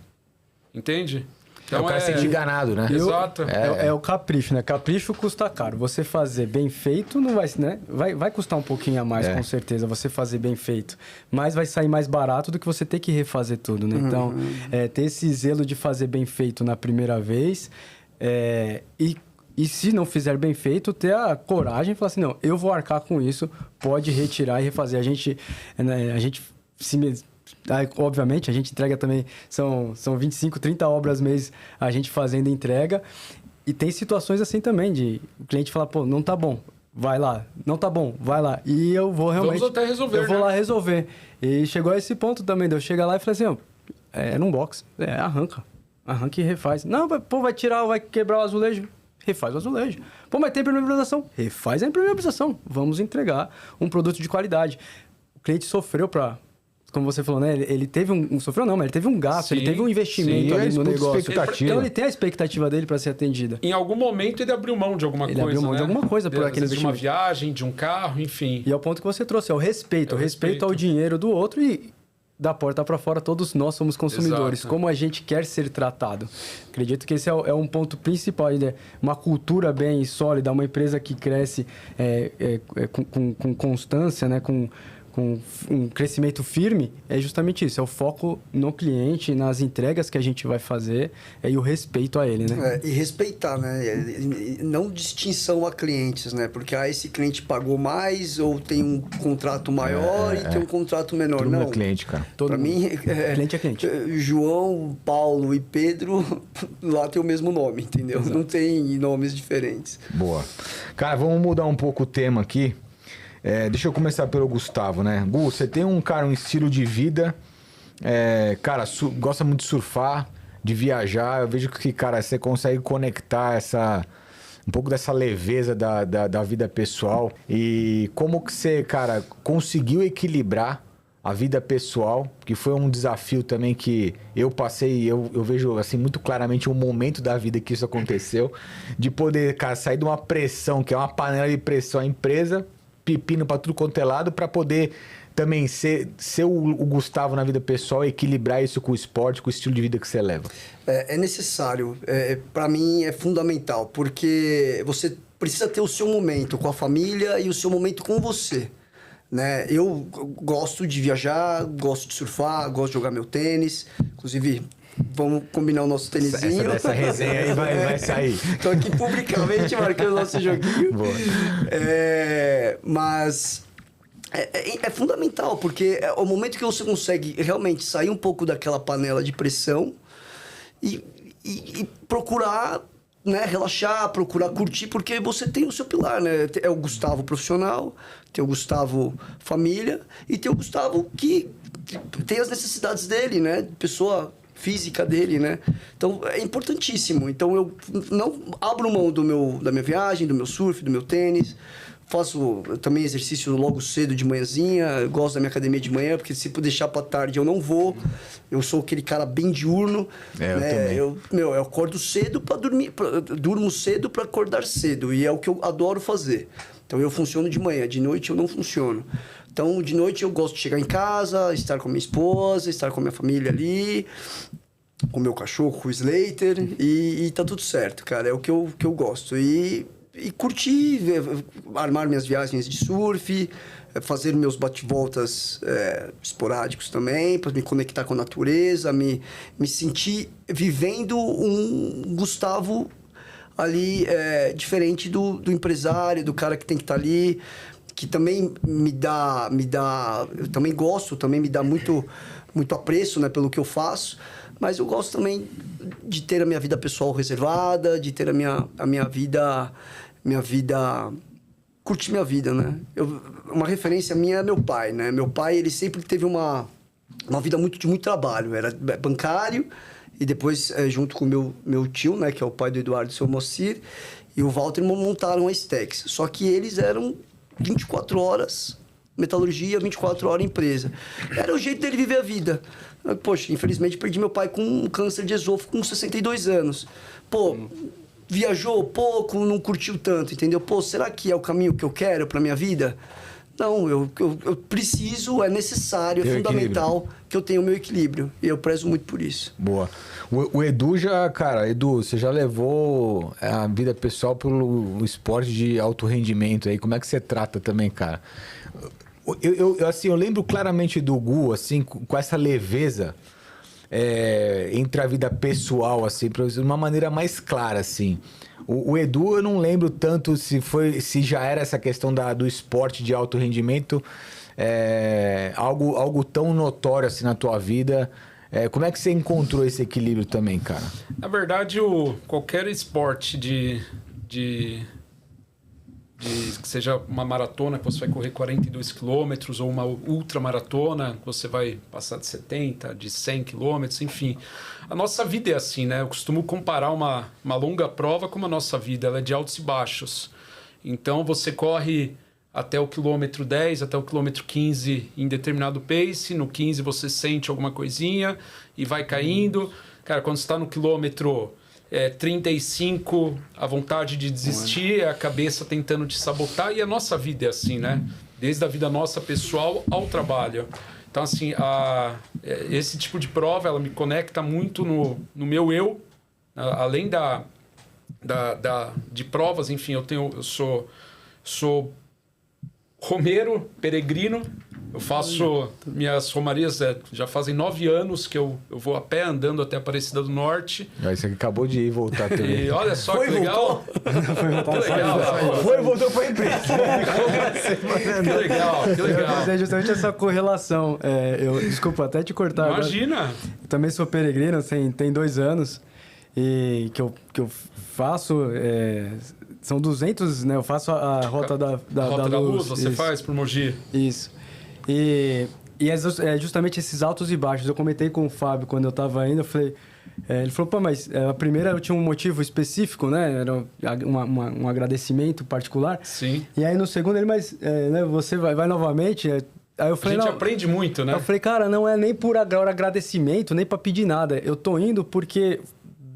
Entende? Então, o cara se sente enganado, né? Exato. É o capricho, né? Capricho custa caro. Você fazer bem feito não vai, né? Vai custar um pouquinho a mais, com certeza, você fazer bem feito. Mas vai sair mais barato do que você ter que refazer tudo, né? Então, ter esse zelo de fazer bem feito na primeira vez e se não fizer bem feito, ter a coragem de falar assim, não, eu vou arcar com isso, pode retirar e refazer. A gente obviamente, a gente entrega também, são 25, 30 obras mês a gente fazendo entrega. E tem situações assim também, de o cliente falar, pô, não tá bom, vai lá. Não tá bom, vai lá. E eu vou realmente... Vamos até resolver, eu vou lá resolver. E chegou a esse ponto também, de eu chegar lá e falei assim, num box, arranca e refaz. Não, vai tirar, vai quebrar o azulejo. Refaz o azulejo. Pô, mas tem impermeabilização. Refaz a impermeabilização. Vamos entregar um produto de qualidade. O cliente sofreu para... Como você falou, né? Ele teve sofreu não, mas ele teve um gasto, ele teve um investimento ali no negócio. Então ele tem a expectativa dele para ser atendida. Em algum momento ele abriu mão de alguma coisa. Ele abriu mão de alguma coisa por aquele investimento. De uma viagem, de um carro, enfim. E é o ponto que você trouxe, é o respeito. O respeito ao dinheiro do outro e da porta para fora, todos nós somos consumidores. Exato. Como a gente quer ser tratado. Acredito que esse é um ponto principal. Uma cultura bem sólida, uma empresa que cresce com constância, né? Com com um crescimento firme, é justamente isso. É o foco no cliente, nas entregas que a gente vai fazer e o respeito a ele, né? E respeitar, né? Não distinção a clientes, né? Porque esse cliente pagou mais ou tem um contrato maior e tem um contrato menor. Todo não, mundo é cliente, cara. Para mim, cliente é cliente. João, Paulo e Pedro, lá tem o mesmo nome, entendeu? Exato. Não tem nomes diferentes. Boa. Cara, vamos mudar um pouco o tema aqui. Deixa eu começar pelo Gustavo, né? Gu, você tem um estilo de vida, cara, gosta muito de surfar, de viajar. Eu vejo que, cara, você consegue conectar um pouco dessa leveza da vida pessoal. E como que você, cara, conseguiu equilibrar a vida pessoal, que foi um desafio também que eu passei, eu vejo assim muito claramente um momento da vida que isso aconteceu, de poder, cara, sair de uma pressão, que é uma panela de pressão, a empresa, pepino para tudo quanto é lado, para poder também ser o Gustavo na vida pessoal e equilibrar isso com o esporte, com o estilo de vida que você leva. É necessário, para mim é fundamental, porque você precisa ter o seu momento com a família e o seu momento com você, né? Eu gosto de viajar, gosto de surfar, gosto de jogar meu tênis, inclusive... Vamos combinar o nosso tênisinho. Essa resenha aí vai sair. Estou aqui publicamente marcando o nosso joguinho. Boa. Mas é fundamental, porque é o momento que você consegue realmente sair um pouco daquela panela de pressão e procurar, né, relaxar, procurar curtir, porque você tem o seu pilar, né? É o Gustavo profissional, tem o Gustavo família e tem o Gustavo que tem as necessidades dele, né? Pessoa... física dele, né? Então, é importantíssimo. Então, eu não abro mão da minha viagem, do meu surf, do meu tênis. Faço também exercício logo cedo de manhãzinha. Eu gosto da minha academia de manhã, porque se deixar para tarde eu não vou. Eu sou aquele cara bem diurno. Eu também. Eu acordo cedo para dormir. Durmo cedo para acordar cedo. E é o que eu adoro fazer. Então, eu funciono de manhã. De noite, eu não funciono. Então, de noite eu gosto de chegar em casa, estar com a minha esposa, estar com a minha família ali, com o meu cachorro, com o Slater, e tá tudo certo, cara. É o que eu gosto. E curtir, armar minhas viagens de surf, fazer meus bate-voltas esporádicos também, para me conectar com a natureza, me sentir vivendo um Gustavo ali diferente do empresário, do cara que tem que estar ali, que também me dá, eu também gosto, também me dá muito apreço, né, pelo que eu faço, mas eu gosto também de ter a minha vida pessoal reservada, de ter a minha vida, curtir minha vida, né? Uma referência minha é meu pai, né? Meu pai, ele sempre teve uma vida de muito trabalho, era bancário, e depois, junto com o meu tio, né, que é o pai do Eduardo, o seu Moacir, e o Walter montaram a Stex. Só que eles eram 24 horas metalurgia, 24 horas empresa. Era o jeito dele viver a vida. Poxa, infelizmente perdi meu pai com um câncer de esôfago com 62 anos. Pô, viajou pouco, não curtiu tanto, entendeu? Pô, será que é o caminho que eu quero para minha vida? Não, eu preciso, é necessário, é fundamental que eu tenha o meu equilíbrio. E eu prezo muito por isso. Boa. O Edu Edu, você já levou a vida pessoal pelo esporte de alto rendimento aí. Como é que você trata também, cara? Eu lembro claramente do Gu, assim, com essa leveza entre a vida pessoal, assim, de uma maneira mais clara, assim. O Edu, eu não lembro tanto se já era essa questão do esporte de alto rendimento, algo tão notório assim na tua vida. Como é que você encontrou esse equilíbrio também, cara? Na verdade, qualquer esporte que seja uma maratona, que você vai correr 42 quilômetros, ou uma ultramaratona, que você vai passar de 70, de 100 quilômetros, enfim. A nossa vida é assim, né? Eu costumo comparar uma longa prova com a nossa vida. Ela é de altos e baixos. Então, você corre até o quilômetro 10, até o quilômetro 15 em determinado pace. No 15 você sente alguma coisinha e vai caindo. Cara, quando você está no quilômetro 35, a vontade de desistir, a cabeça tentando te sabotar. E a nossa vida é assim, né? Desde a vida nossa pessoal ao trabalho. Então, assim, esse tipo de prova, ela me conecta muito no meu eu. Além de provas, enfim, eu sou romeiro, peregrino, Eu faço minhas romarias, já fazem 9 anos que eu vou a pé andando até Aparecida do Norte. Isso aqui acabou de ir e voltar também. E olha só que legal. Que legal. Foi e voltou para a empresa. Que legal, que legal. Mas é justamente essa correlação. Desculpa até te cortar. Imagina. Agora. Eu também sou peregrino, tem 2 anos. E que eu faço... são 200, né? Eu faço a rota da Rota da Luz, você isso. faz pro Mogi. Isso. E é justamente esses altos e baixos. Eu comentei com o Fábio quando eu estava indo, eu falei... ele falou, pô, mas a primeira eu tinha um motivo específico, né? Era um agradecimento particular. Sim. E aí no segundo ele, mas né, você vai novamente... Aí eu falei, a gente aprende muito, né? Eu falei, cara, não é nem por agradecimento, nem para pedir nada. Eu tô indo porque...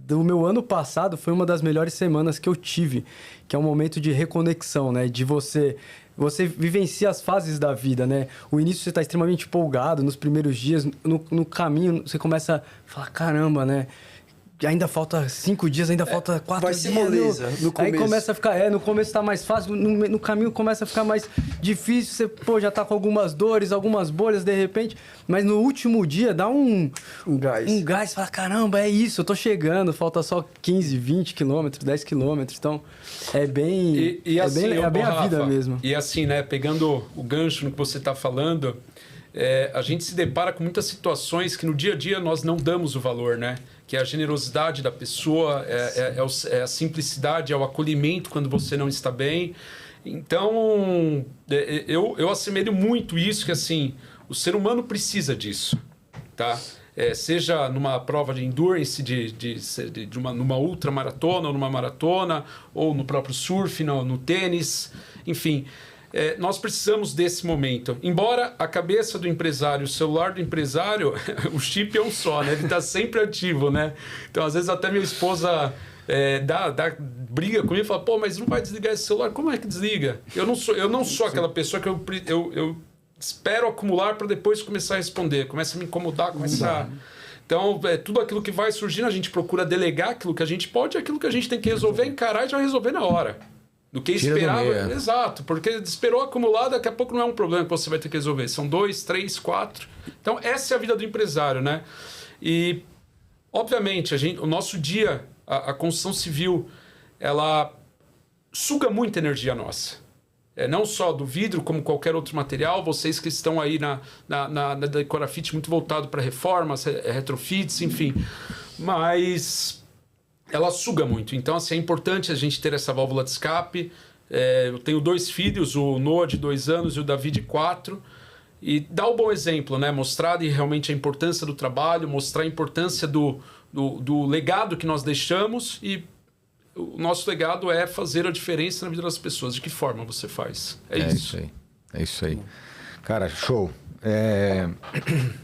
do meu ano passado foi uma das melhores semanas que eu tive, que é um momento de reconexão, né? De você vivencia as fases da vida, né? O início você está extremamente empolgado, nos primeiros dias, no caminho você começa a falar, caramba, né? Ainda falta 5 dias, ainda falta 4 dias. Vai ser moleza no começo. Aí começa a ficar... no começo tá mais fácil, no caminho começa a ficar mais difícil. Você, já tá com algumas dores, algumas bolhas, de repente. Mas no último dia dá um gás. Um gás, fala, caramba, é isso, eu tô chegando. Falta só 15, 20 quilômetros, 10 quilômetros. Então, é bem... assim, é bem a Rafa, vida mesmo. E assim, né? Pegando o gancho no que você tá falando... a gente se depara com muitas situações que no dia a dia nós não damos o valor, né? Que é a generosidade da pessoa, é a simplicidade, é o acolhimento quando você não está bem. Então, eu assemelho muito isso, que assim, o ser humano precisa disso, tá? Seja numa prova de endurance, numa ultramaratona ou numa maratona, ou no próprio surf, no tênis, enfim... nós precisamos desse momento. Embora a cabeça do empresário, o celular do empresário, o chip é um só, né? Ele está sempre ativo, né? Então, às vezes, até minha esposa briga comigo e fala, pô, mas não vai desligar esse celular? Como é que desliga? Eu não sou aquela pessoa que eu espero acumular para depois começar a responder. Começa a me incomodar, Então, tudo aquilo que vai surgindo, a gente procura delegar aquilo que a gente pode, aquilo que a gente tem que resolver, encarar e já resolver na hora. Do que esperar. Exato, porque esperou acumular, daqui a pouco não é um problema que você vai ter que resolver. São 2, 3, 4. Então, essa é a vida do empresário, né? E, obviamente, o nosso dia, a construção civil, ela suga muita energia nossa. Não só do vidro, como qualquer outro material. Vocês que estão aí na Decorafit muito voltado para reformas, retrofits, enfim. Mas... ela suga muito. Então, assim, é importante a gente ter essa válvula de escape. Eu tenho 2 filhos, o Noah de 2 anos e o Davi de 4. E dar o bom exemplo, né? Mostrar realmente a importância do trabalho, mostrar a importância do legado que nós deixamos. E o nosso legado é fazer a diferença na vida das pessoas. De que forma você faz? É isso. É isso aí. Cara, show.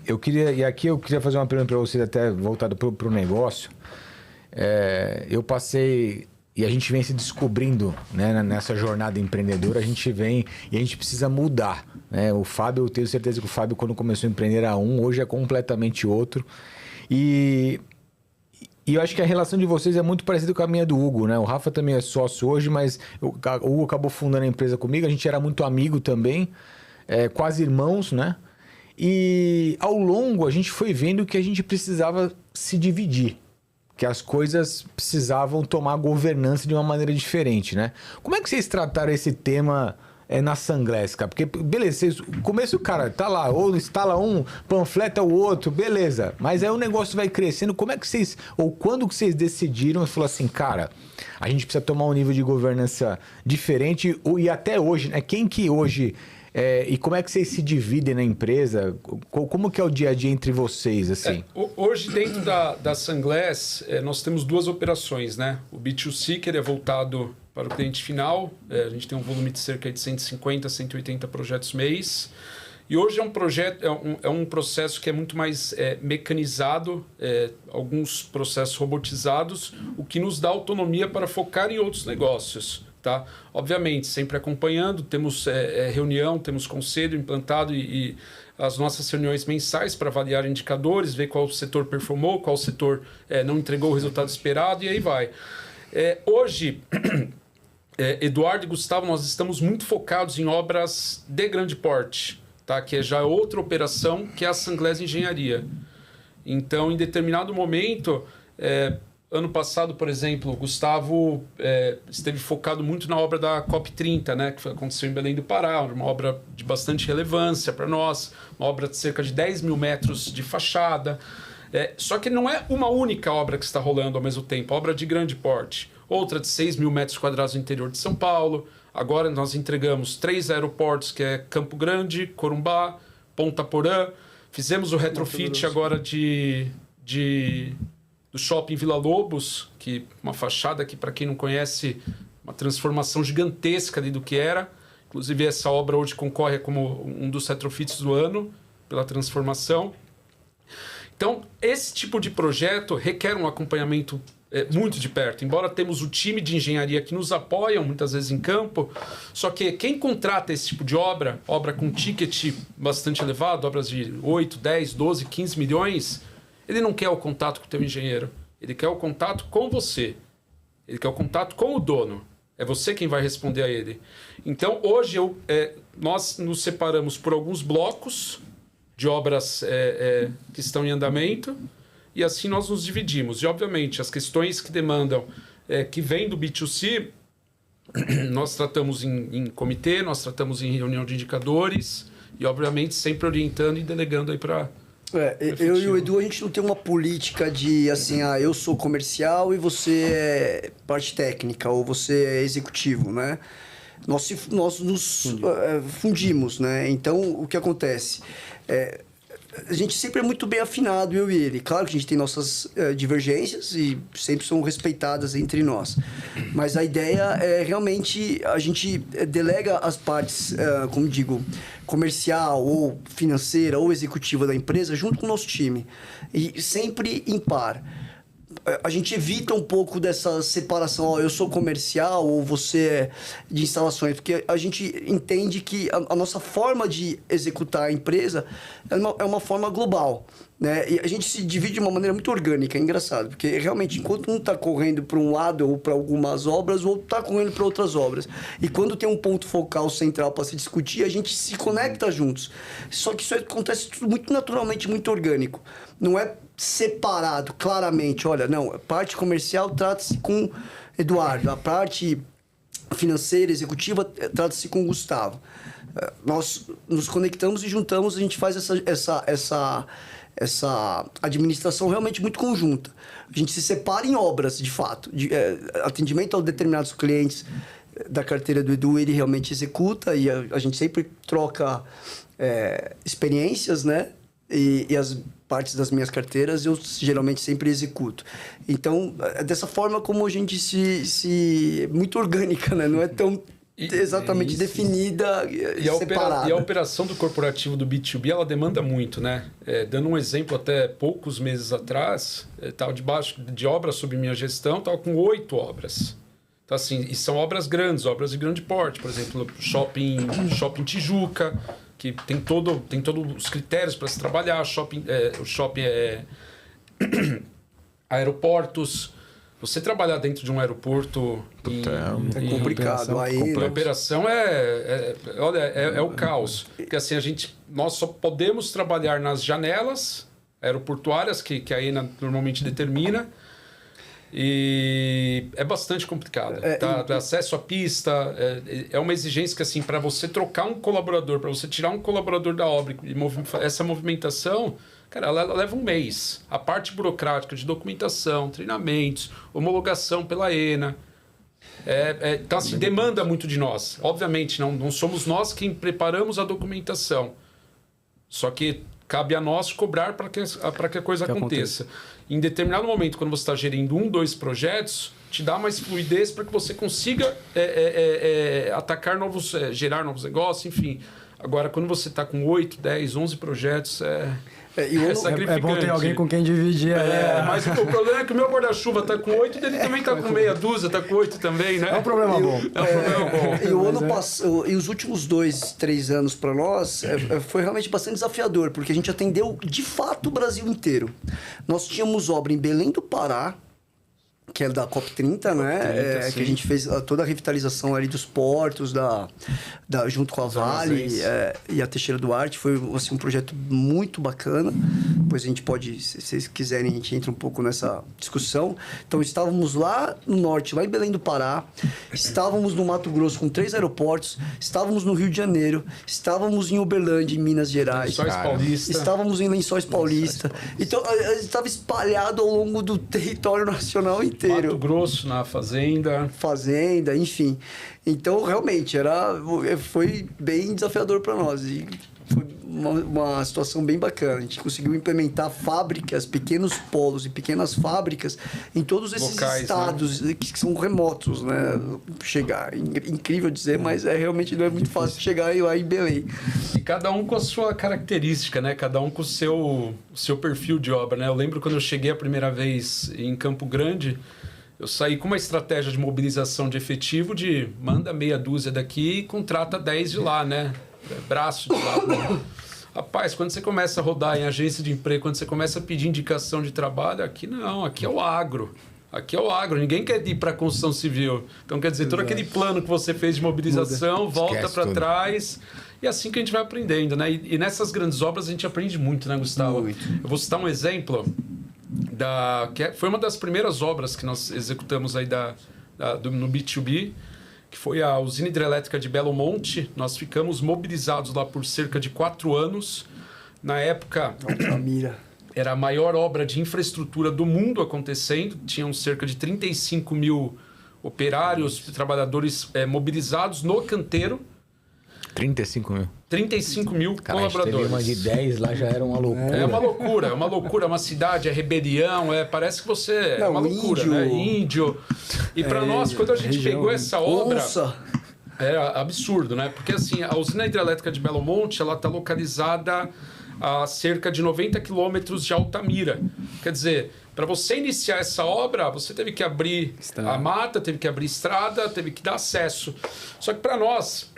Eu queria fazer uma pergunta para vocês, até voltado para o negócio. Eu passei, e a gente vem se descobrindo, né, nessa jornada empreendedora, a gente vem e a gente precisa mudar, né? O Fábio, eu tenho certeza que o Fábio, quando começou a empreender, era hoje é completamente outro. E eu acho que a relação de vocês é muito parecida com a minha do Hugo, né? O Rafa também é sócio hoje, mas o Hugo acabou fundando a empresa comigo, a gente era muito amigo também, quase irmãos, né? E ao longo a gente foi vendo que a gente precisava se dividir, que as coisas precisavam tomar governança de uma maneira diferente, né? Como é que vocês trataram esse tema na Sunglass, cara? Porque, beleza, no começo o cara tá lá, ou instala um, panfleta o outro, beleza. Mas aí o negócio vai crescendo. Como é que vocês, ou quando que vocês decidiram e falaram assim, cara, a gente precisa tomar um nível de governança diferente, e até hoje, né? Quem que hoje... e como é que vocês se dividem na empresa? Como que é o dia a dia entre vocês, assim? Hoje, dentro da Sunglass, nós temos 2 operações, né? O B2C, que ele é voltado para o cliente final. A gente tem um volume de cerca de 150, 180 projetos mês. E hoje é um processo que é muito mais mecanizado, alguns processos robotizados, o que nos dá autonomia para focar em outros negócios. Tá? Obviamente, sempre acompanhando, temos reunião, temos conselho implantado e as nossas reuniões mensais para avaliar indicadores, ver qual setor performou, qual setor não entregou o resultado esperado e aí vai. Hoje, Eduardo e Gustavo, nós estamos muito focados em obras de grande porte, tá? Que já é outra operação, que é a Sanglés Engenharia. Então, em determinado momento, ano passado, por exemplo, o Gustavo esteve focado muito na obra da COP30, né? Que aconteceu em Belém do Pará, uma obra de bastante relevância para nós, uma obra de cerca de 10 mil metros de fachada. Só que não é uma única obra que está rolando ao mesmo tempo, obra de grande porte. Outra de 6 mil metros quadrados no interior de São Paulo. Agora nós entregamos 3 aeroportos, que é Campo Grande, Corumbá, Ponta Porã. Fizemos o retrofit agora do Shopping Vila Lobos, que uma fachada que, para quem não conhece, uma transformação gigantesca ali do que era. Inclusive, essa obra hoje concorre como um dos retrofits do ano, pela transformação. Então, esse tipo de projeto requer um acompanhamento muito de perto. Embora temos o time de engenharia que nos apoiam muitas vezes em campo, só que quem contrata esse tipo de obra com ticket bastante elevado, obras de 8, 10, 12, 15 milhões, ele não quer o contato com o teu engenheiro. Ele quer o contato com você. Ele quer o contato com o dono. É você quem vai responder a ele. Então, hoje, nós nos separamos por alguns blocos de obras que estão em andamento, e assim nós nos dividimos. E, obviamente, as questões que demandam, que vêm do B2C, nós tratamos em comitê, nós tratamos em reunião de indicadores, e, obviamente, sempre orientando e delegando aí para... eu e o Edu, a gente não tem uma política de, assim, eu sou comercial e você é parte técnica, ou você é executivo, né? Nós nos fundimos, né? Então, o que acontece? A gente sempre é muito bem afinado, eu e ele. Claro que a gente tem nossas divergências e sempre são respeitadas entre nós. Mas a ideia é realmente a gente delega as partes, como digo, comercial ou financeira ou executiva da empresa junto com o nosso time. E sempre em par. A gente evita um pouco dessa separação, eu sou comercial ou você é de instalações, porque a gente entende que a nossa forma de executar a empresa é uma forma global, né? E a gente se divide de uma maneira muito orgânica, é engraçado, porque realmente enquanto um está correndo para um lado ou para algumas obras, o outro está correndo para outras obras. E quando tem um ponto focal central para se discutir, a gente se conecta juntos. Só que isso acontece tudo muito naturalmente, muito orgânico. Não é separado claramente, olha, não, a parte comercial trata-se com Eduardo, a parte financeira, executiva, trata-se com Gustavo. Nós nos conectamos e juntamos, a gente faz essa administração realmente muito conjunta. A gente se separa em obras, de fato, de atendimento a determinados clientes da carteira do Edu, ele realmente executa e a gente sempre troca experiências, né? E as partes das minhas carteiras eu geralmente sempre executo. Então, é dessa forma como a gente se muito orgânica, né? Não é tão exatamente definida e separada. E a operação do corporativo do B2B, ela demanda muito, né? Dando um exemplo, até poucos meses atrás, estava debaixo de obras sob minha gestão, estava com 8 obras. Então, assim, e são obras grandes, obras de grande porte. Por exemplo, Shopping Tijuca, que tem todos os critérios para se trabalhar, o shopping aeroportos. Você trabalhar dentro de um aeroporto é complicado. A operação é o caos. Porque assim, nós só podemos trabalhar nas janelas aeroportuárias que a ENA normalmente determina. E é bastante complicado. Acesso à pista é uma exigência que, assim, para você trocar um colaborador, para você tirar um colaborador da obra e essa movimentação, cara, ela leva um mês. A parte burocrática de documentação, treinamentos, homologação pela ENA. Então, assim, demanda muito de nós. Obviamente, não somos nós quem preparamos a documentação. Só que cabe a nós cobrar para que a coisa aconteça. Em determinado momento, quando você está gerindo 1, 2 projetos, te dá mais fluidez para que você consiga atacar gerar novos negócios, enfim. Agora, quando você está com 8, 10, 11 projetos, sacrificante. É bom ter alguém com quem dividir. Mas o problema é que o meu guarda-chuva está com 8 e ele também está com meia dúzia, está com 8 também, né? É um problema bom. E o ano passado, e os últimos 2, 3 anos para nós, foi realmente bastante desafiador, porque a gente atendeu de fato o Brasil inteiro. Nós tínhamos obra em Belém do Pará, que é da COP30, né? Que a gente fez toda a revitalização ali dos portos, junto com a Vale e a Teixeira Duarte. Foi assim, um projeto muito bacana. Depois a gente pode, se vocês quiserem, a gente entra um pouco nessa discussão. Então, estávamos lá no norte, lá em Belém do Pará. Estávamos no Mato Grosso com 3 aeroportos. Estávamos no Rio de Janeiro. Estávamos em Uberlândia, em Minas Gerais. Lençóis Paulista. Estávamos em Lençóis Paulista. Então, a gente estava espalhado ao longo do território nacional inteiro. Mato Grosso, na Fazenda. Fazenda, enfim. Então, realmente, foi bem desafiador para nós. E foi uma situação bem bacana. A gente conseguiu implementar fábricas, pequenos polos e pequenas fábricas em todos esses locais, estados, né? Que são remotos, né? Chegar. Incrível dizer, mas realmente não é muito fácil chegar lá em Belém. E cada um com a sua característica, né? Cada um com o seu perfil de obra, né? Eu lembro quando eu cheguei a primeira vez em Campo Grande, eu saí com uma estratégia de mobilização de efetivo de manda meia dúzia daqui e contrata 10 de lá, né? Braço de lá. Né? Rapaz, quando você começa a rodar em agência de emprego, quando você começa a pedir indicação de trabalho, aqui não, aqui é o agro. Aqui é o agro, ninguém quer ir para a construção civil. Então, quer dizer, todo aquele plano que você fez de mobilização volta para trás. E é assim que a gente vai aprendendo, né? E nessas grandes obras a gente aprende muito, né, Gustavo? Muito. Eu vou citar um exemplo foi uma das primeiras obras que nós executamos aí no B2B, que foi a usina hidrelétrica de Belo Monte. Nós ficamos mobilizados lá por cerca de 4 anos. Na época, era a maior obra de infraestrutura do mundo acontecendo. Tinham cerca de 35 mil operários, trabalhadores mobilizados no canteiro. 35 mil. 35 mil colaboradores. Teve uma de 10 lá, já era uma loucura. É uma loucura, é uma cidade, é rebelião, parece que você é uma loucura, né? Índio. E para nós, quando a gente pegou essa obra, é absurdo, né? Porque assim, a usina hidrelétrica de Belo Monte, ela está localizada a cerca de 90 quilômetros de Altamira. Quer dizer, para você iniciar essa obra, você teve que abrir a mata, teve que abrir estrada, teve que dar acesso. Só que para nós...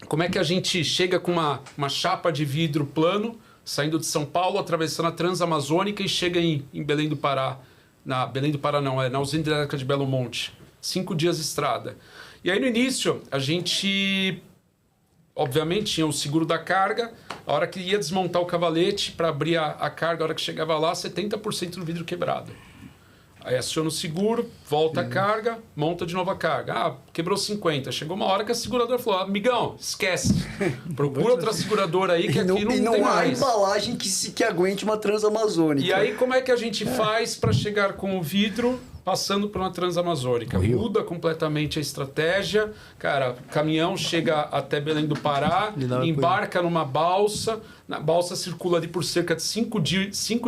Como é que a gente chega com uma chapa de vidro plano, saindo de São Paulo, atravessando a Transamazônica e chega em Belém do Pará? Belém do Pará não, na usina hidrelétrica de Belo Monte. 5 dias de estrada. E aí no início, a gente, obviamente, tinha o seguro da carga. A hora que ia desmontar o cavalete para abrir a carga, a hora que chegava lá, 70% do vidro quebrado. Aí aciona o seguro, volta a carga, monta de novo a carga. Quebrou 50. Chegou uma hora que a seguradora falou, amigão, esquece. Procura outra seguradora aí que aqui não tem mais. E não há embalagem que aguente uma Transamazônica. E aí como é que a gente faz para chegar com o vidro passando por uma Transamazônica? Muda completamente a estratégia. Cara, o caminhão chega até Belém do Pará, embarca numa balsa. Na balsa circula ali por cerca de 5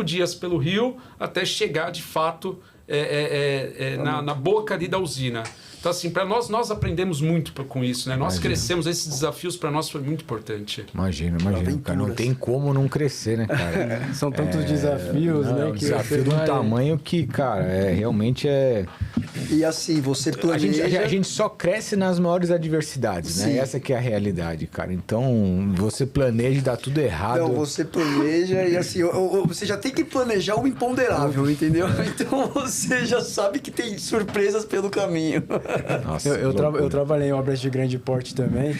dias pelo rio até chegar de fato... na boca ali da usina. Então, assim, para nós aprendemos muito com isso, né? Nós crescemos, esses desafios para nós foi muito importante. Imagina, cara, não tem como não crescer, né, cara? São tantos desafios, né? Um desafio de um tamanho que, cara, realmente é... E assim, você planeja... A gente só cresce nas maiores adversidades, né? Essa que é a realidade, cara. Então, você planeja e dá tudo errado. Não, você planeja e assim, você já tem que planejar o imponderável, entendeu? Então, você já sabe que tem surpresas pelo caminho. Nossa, eu trabalhei em obras de grande porte também.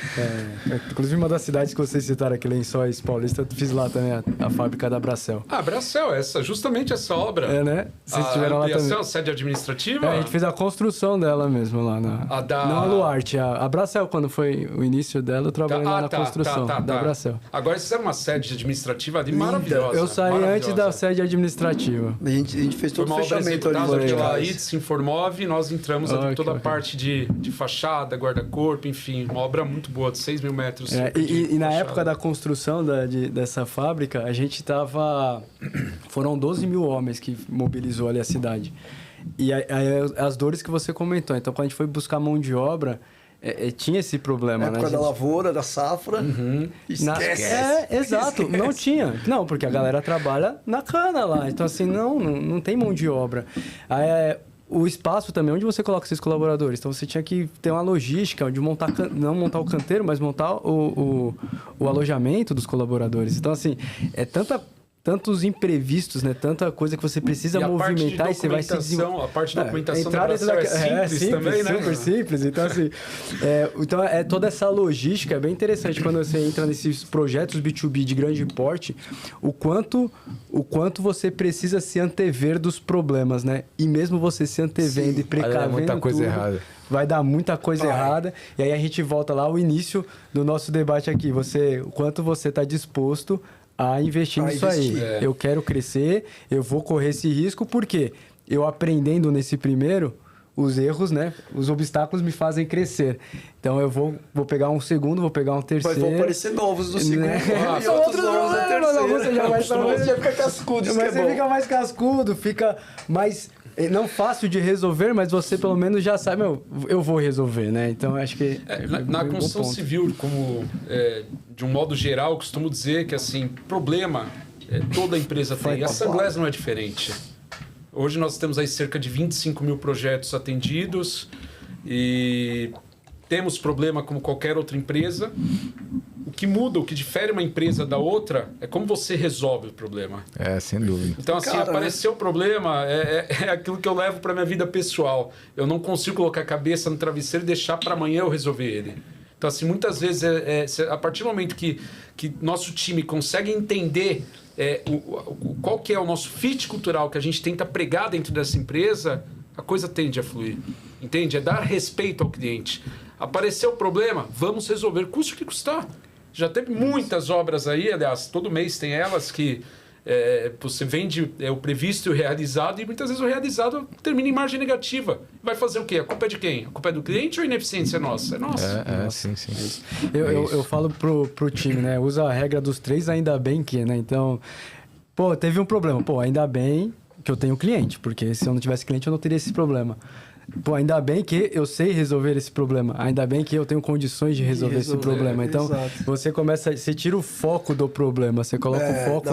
Inclusive, uma das cidades que vocês citaram aqui, Lençóis Paulista, eu fiz lá também a fábrica da Bracel. Bracel, justamente essa obra. Né? Vocês estiveram lá também. A sede administrativa? A gente fez a construção dela mesmo lá na... Não a Luarte, a Bracel, quando foi o início dela, eu trabalhei lá na construção da Bracel. Agora, vocês fizeram uma sede administrativa ali maravilhosa. Eu saí antes da sede administrativa. A gente fez todo o fechamento ali. Pela ITS Informov, nós entramos ali toda a parte de fachada, guarda-corpo, enfim, uma obra muito boa, de 6 mil metros. E na época da construção dessa fábrica, a gente tava... Foram 12 mil homens que mobilizou ali a cidade. E as dores que você comentou. Então, quando a gente foi buscar mão de obra, tinha esse problema, né? Na época da lavoura, da safra. Esquece. Exato. Não tinha. Não, porque a galera trabalha na cana lá. Então, assim, não tem mão de obra. O espaço também, onde você coloca esses colaboradores? Então, você tinha que ter uma logística de não montar o canteiro, mas montar o alojamento dos colaboradores. Então, assim, é tanta tantos imprevistos, né? Tanta coisa que você precisa movimentar e você vai se desenvolver. A parte de documentação da operação é simples também, né? Super simples. Então, assim, então, toda essa logística é bem interessante quando você entra nesses projetos B2B de grande porte, o quanto você precisa se antever dos problemas, né? E mesmo você se antevendo e precavendo muita coisa tudo, errada. Vai dar muita coisa errada. E aí a gente volta lá ao início do nosso debate aqui. O quanto você está disposto a investir nisso aí. Eu quero crescer, eu vou correr esse risco, porque eu aprendendo nesse primeiro, os erros, né? Os obstáculos me fazem crescer. Então eu vou pegar um segundo, vou pegar um terceiro. Vão aparecer novos no segundo. Né? E outros novos no terceiro. Você já fica cascudo, isso mas que é você fica mais cascudo, fica mais... Não fácil de resolver, mas você pelo menos já sabe, eu vou resolver, né? Então acho que... Na construção civil, como de um modo geral, eu costumo dizer que assim, problema toda empresa tem. E a Sunglaz não é diferente. Hoje nós temos aí cerca de 25 mil projetos atendidos e temos problema como qualquer outra empresa. O que muda, o que difere uma empresa da outra é como você resolve o problema. Sem dúvida. Então, assim, apareceu o problema, é aquilo que eu levo para minha vida pessoal. Eu não consigo colocar a cabeça no travesseiro e deixar para amanhã eu resolver ele. Então, assim, muitas vezes, a partir do momento que nosso time consegue entender qual que é o nosso fit cultural que a gente tenta pregar dentro dessa empresa, a coisa tende a fluir. Entende? É dar respeito ao cliente. Apareceu o problema, vamos resolver, custe o que custar. Já teve muitas obras aí, aliás, todo mês tem elas que você vende o previsto e o realizado, e muitas vezes o realizado termina em margem negativa. Vai fazer o quê? A culpa é de quem? A culpa é do cliente ou a ineficiência é nossa? É nossa. Sim. Eu falo pro time, né? Usa a regra dos 3, ainda bem que, né? Então, teve um problema. Ainda bem que eu tenho cliente, porque se eu não tivesse cliente eu não teria esse problema. Ainda bem que eu sei resolver esse problema. Ainda bem que eu tenho condições de resolver esse problema. Então, você tira o foco do problema, você coloca o foco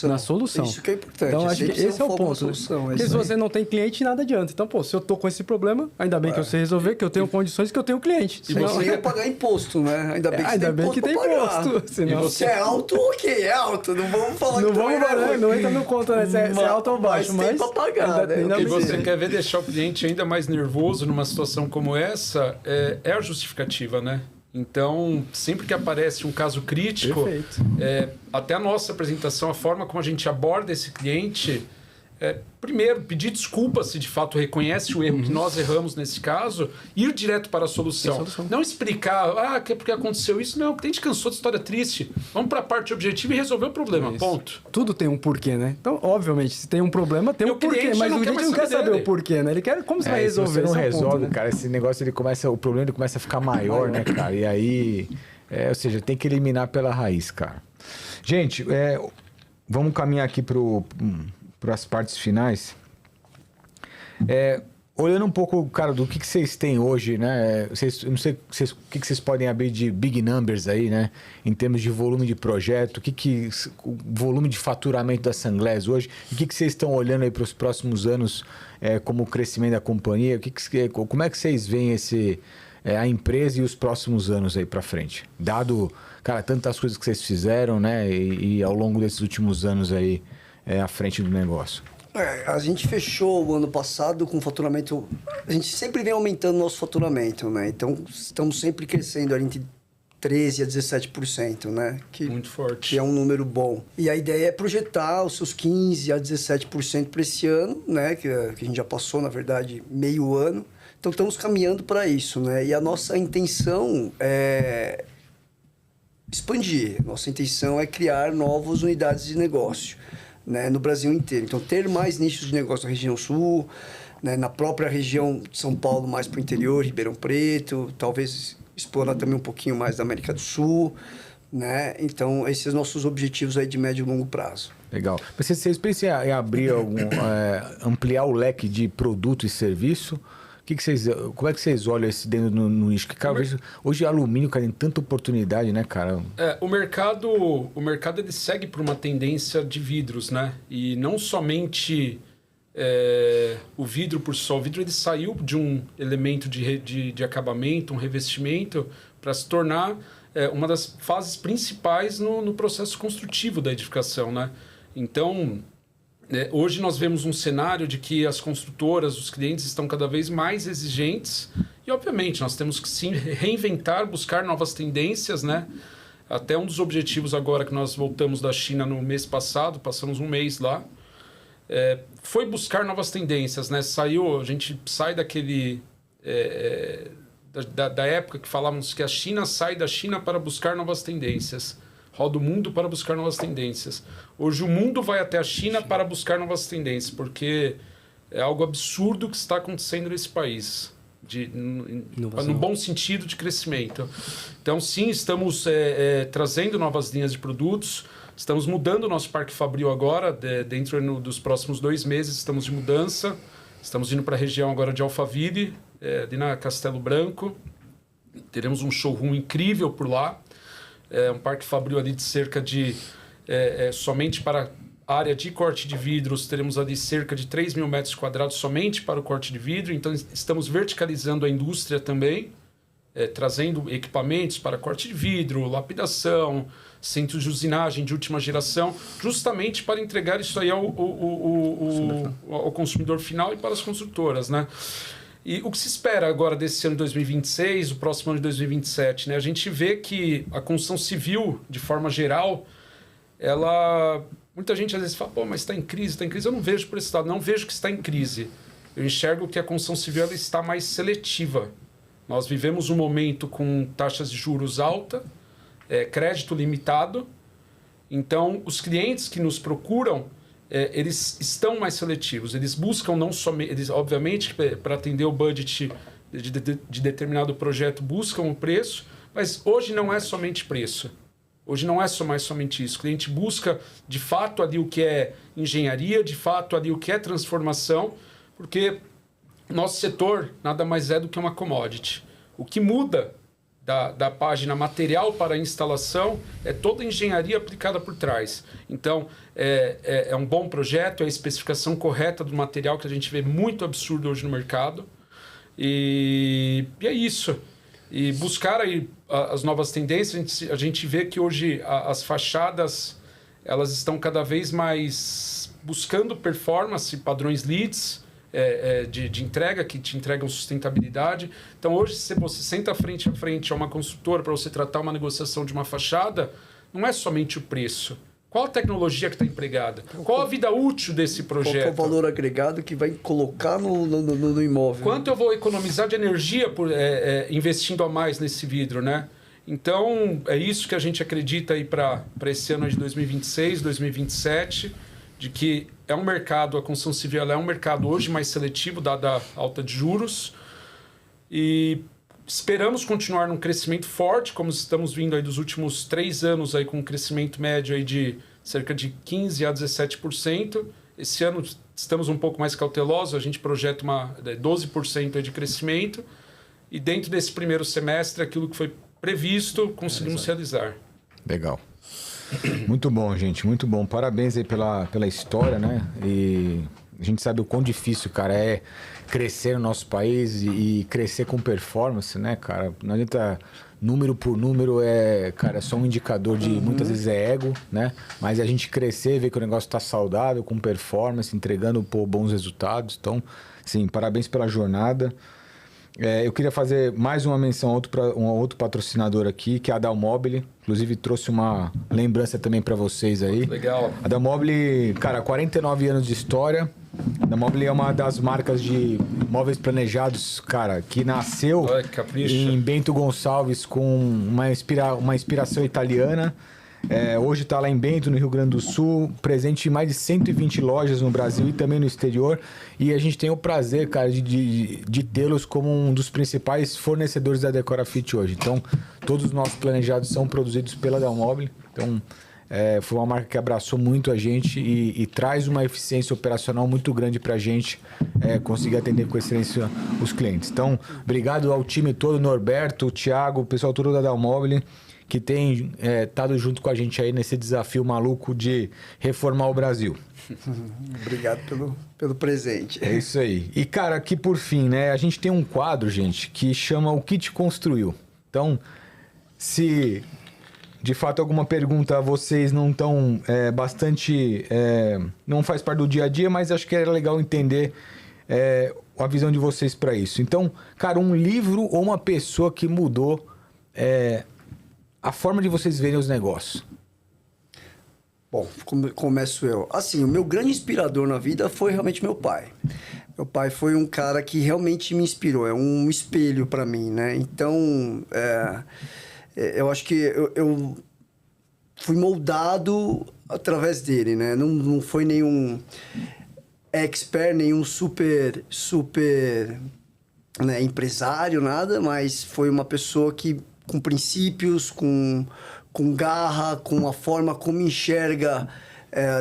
na solução. Isso que é importante. Então, acho que esse é o ponto. Porque se você não tem cliente, nada adianta. Então, se eu tô com esse problema, ainda bem que eu sei resolver, que eu tenho condições, que eu tenho cliente. E você quer pagar imposto, né? Ainda bem que tem imposto. Senão... Se é alto, ok, é alto. Não vamos falar que não entra no conta, né? Se é alto ou baixo, mas... tem pra pagar, né? O que você quer ver deixar o cliente ainda mais nervoso numa situação como essa é a justificativa, né? Então, sempre que aparece um caso crítico, até a nossa apresentação, a forma como a gente aborda esse cliente, primeiro, pedir desculpa se de fato reconhece o erro que nós erramos nesse caso, ir direto para a solução. Não explicar, que é porque aconteceu isso. Não, a gente cansou de história triste. Vamos para a parte objetiva e resolver o problema. Ponto. Tudo tem um porquê, né? Então, obviamente, se tem um problema, tem um porquê. Mas o cliente não quer saber o porquê, né? Ele quer como você vai resolver. Se você não resolve, cara, esse negócio, o problema começa a ficar maior, né, cara? E aí, ou seja, tem que eliminar pela raiz, cara. Gente, vamos caminhar aqui para as partes finais. Olhando um pouco, cara, do que vocês têm hoje, né? Não sei o que vocês podem abrir de big numbers aí, né? Em termos de volume de projeto, o volume de faturamento da Sunglaz hoje, e o que vocês estão olhando aí para os próximos anos como o crescimento da companhia? Como é que vocês veem a empresa e os próximos anos aí para frente? Dado, cara, tantas coisas que vocês fizeram, né? E ao longo desses últimos anos aí, à frente do negócio. A gente fechou o ano passado com faturamento... A gente sempre vem aumentando o nosso faturamento, né? Então, estamos sempre crescendo ali entre 13% a 17%, né? Muito forte. Que é um número bom. E a ideia é projetar os seus 15% a 17% para esse ano, né? Que a gente já passou, na verdade, meio ano. Então, estamos caminhando para isso, né? E a nossa intenção é expandir. Nossa intenção é criar novas unidades de negócio, né, no Brasil inteiro. Então, ter mais nichos de negócio na região sul, né, na própria região de São Paulo, mais para o interior, Ribeirão Preto, talvez explorar também um pouquinho mais da América do Sul, né? Então, esses são os nossos objetivos aí de médio e longo prazo. Legal. Mas vocês pensam em abrir ampliar o leque de produto e serviço? Como é que vocês olham esse dentro no nicho? Que, cara, hoje alumínio, cara, tem tanta oportunidade, né, cara? O mercado ele segue por uma tendência de vidros, né? E não somente o vidro por só. O vidro ele saiu de um elemento de acabamento, um revestimento, para se tornar uma das fases principais no processo construtivo da edificação, né? Então, hoje nós vemos um cenário de que as construtoras, os clientes estão cada vez mais exigentes e, obviamente, nós temos que sim reinventar, buscar novas tendências, né? Até um dos objetivos agora que nós voltamos da China no mês passado, passamos um mês lá, foi buscar novas tendências, né? A gente sai daquele... Da época que falávamos que a China sai da China para buscar novas tendências. Roda o mundo para buscar novas tendências. Hoje o mundo vai até a China para buscar novas tendências, porque é algo absurdo que está acontecendo nesse país. No bom sentido de crescimento. Então, sim, estamos trazendo novas linhas de produtos, estamos mudando o nosso Parque Fabril agora, dentro dos próximos 2 meses estamos de mudança, estamos indo para a região agora de Alphaville, ali na Castelo Branco, teremos um showroom incrível por lá, um Parque Fabril ali de cerca de, somente para área de corte de vidros, teremos ali cerca de 3 mil metros quadrados somente para o corte de vidro. Então, estamos verticalizando a indústria também, trazendo equipamentos para corte de vidro, lapidação, centros de usinagem de última geração, justamente para entregar isso aí ao consumidor final e para as construtoras, né? E o que se espera agora desse ano de 2026, o próximo ano de 2027, né? A gente vê que a construção civil, de forma geral, muita gente às vezes fala, pô, mas está em crise, está em crise. Eu não vejo por esse lado, não vejo que está em crise. Eu enxergo que a construção civil ela está mais seletiva. Nós vivemos um momento com taxas de juros alta, crédito limitado. Então, os clientes que nos procuram, eles estão mais seletivos. Eles buscam não somente... obviamente, para atender o budget de determinado projeto, buscam o preço, mas hoje não é somente preço. Hoje não é mais somente isso. O cliente busca, de fato, ali o que é engenharia, de fato, ali o que é transformação, porque nosso setor nada mais é do que uma commodity. O que muda da página material para a instalação é toda a engenharia aplicada por trás. Então, é um bom projeto, é a especificação correta do material que a gente vê muito absurdo hoje no mercado. E é isso. E buscar aí as novas tendências, a gente vê que hoje as fachadas elas estão cada vez mais buscando performance, padrões LEEDs de entrega, que te entregam sustentabilidade. Então hoje, se você senta frente a frente a uma construtora para você tratar uma negociação de uma fachada, não é somente o preço. Qual a tecnologia que está empregada? Qual a vida útil desse projeto? Qual é o valor agregado que vai colocar no imóvel? Quanto eu vou economizar de energia investindo a mais nesse vidro, né? Então, é isso que a gente acredita aí para esse ano de 2026, 2027, de que é um mercado, a construção civil é um mercado hoje mais seletivo, dada a alta de juros, e esperamos continuar num crescimento forte, como estamos vindo aí dos últimos 3 anos aí com um crescimento médio aí de cerca de 15% a 17%. Esse ano estamos um pouco mais cautelosos, a gente projeta 12% aí de crescimento, e dentro desse primeiro semestre, aquilo que foi previsto, conseguimos realizar. Legal. Muito bom, gente, muito bom. Parabéns aí pela história, né? E a gente sabe o quão difícil, cara, é crescer no nosso país e crescer com performance, né, cara? Não adianta número por número, cara, é só um indicador de, muitas vezes é ego, né? Mas a gente crescer, ver que o negócio tá saudável, com performance, entregando bons resultados. Então, sim, parabéns pela jornada. Eu queria fazer mais uma menção a um outro patrocinador aqui, que é a Dalmobile. Inclusive, trouxe uma lembrança também para vocês aí. Legal. A Dalmobile, cara, 49 anos de história. A Dalmobile é uma das marcas de móveis planejados, cara, que nasceu em Bento Gonçalves com uma inspiração italiana. Hoje está lá em Bento, no Rio Grande do Sul, presente em mais de 120 lojas no Brasil e também no exterior. E a gente tem o prazer, cara, de tê-los como um dos principais fornecedores da Decorafit hoje. Então, todos os nossos planejados são produzidos pela Dalmobile. Então, foi uma marca que abraçou muito a gente e traz uma eficiência operacional muito grande para a gente conseguir atender com excelência os clientes. Então, obrigado ao time todo, Norberto, o Thiago, o pessoal todo da Dalmobile, que tem estado junto com a gente aí nesse desafio maluco de reformar o Brasil. Obrigado pelo presente. É isso aí. E, cara, aqui por fim, né? A gente tem um quadro, gente, que chama O Que Te Construiu. Então, se de fato alguma pergunta vocês não estão bastante... não faz parte do dia a dia, mas acho que era legal entender a visão de vocês para isso. Então, cara, um livro ou uma pessoa que mudou a forma de vocês verem os negócios. Bom, começo eu. Assim, o meu grande inspirador na vida foi realmente meu pai. Meu pai foi um cara que realmente me inspirou, é um espelho para mim, né? Então, eu acho que eu fui moldado através dele, né? Não foi nenhum expert, nenhum super né, empresário, nada, mas foi uma pessoa que com princípios, com garra, com a forma como enxerga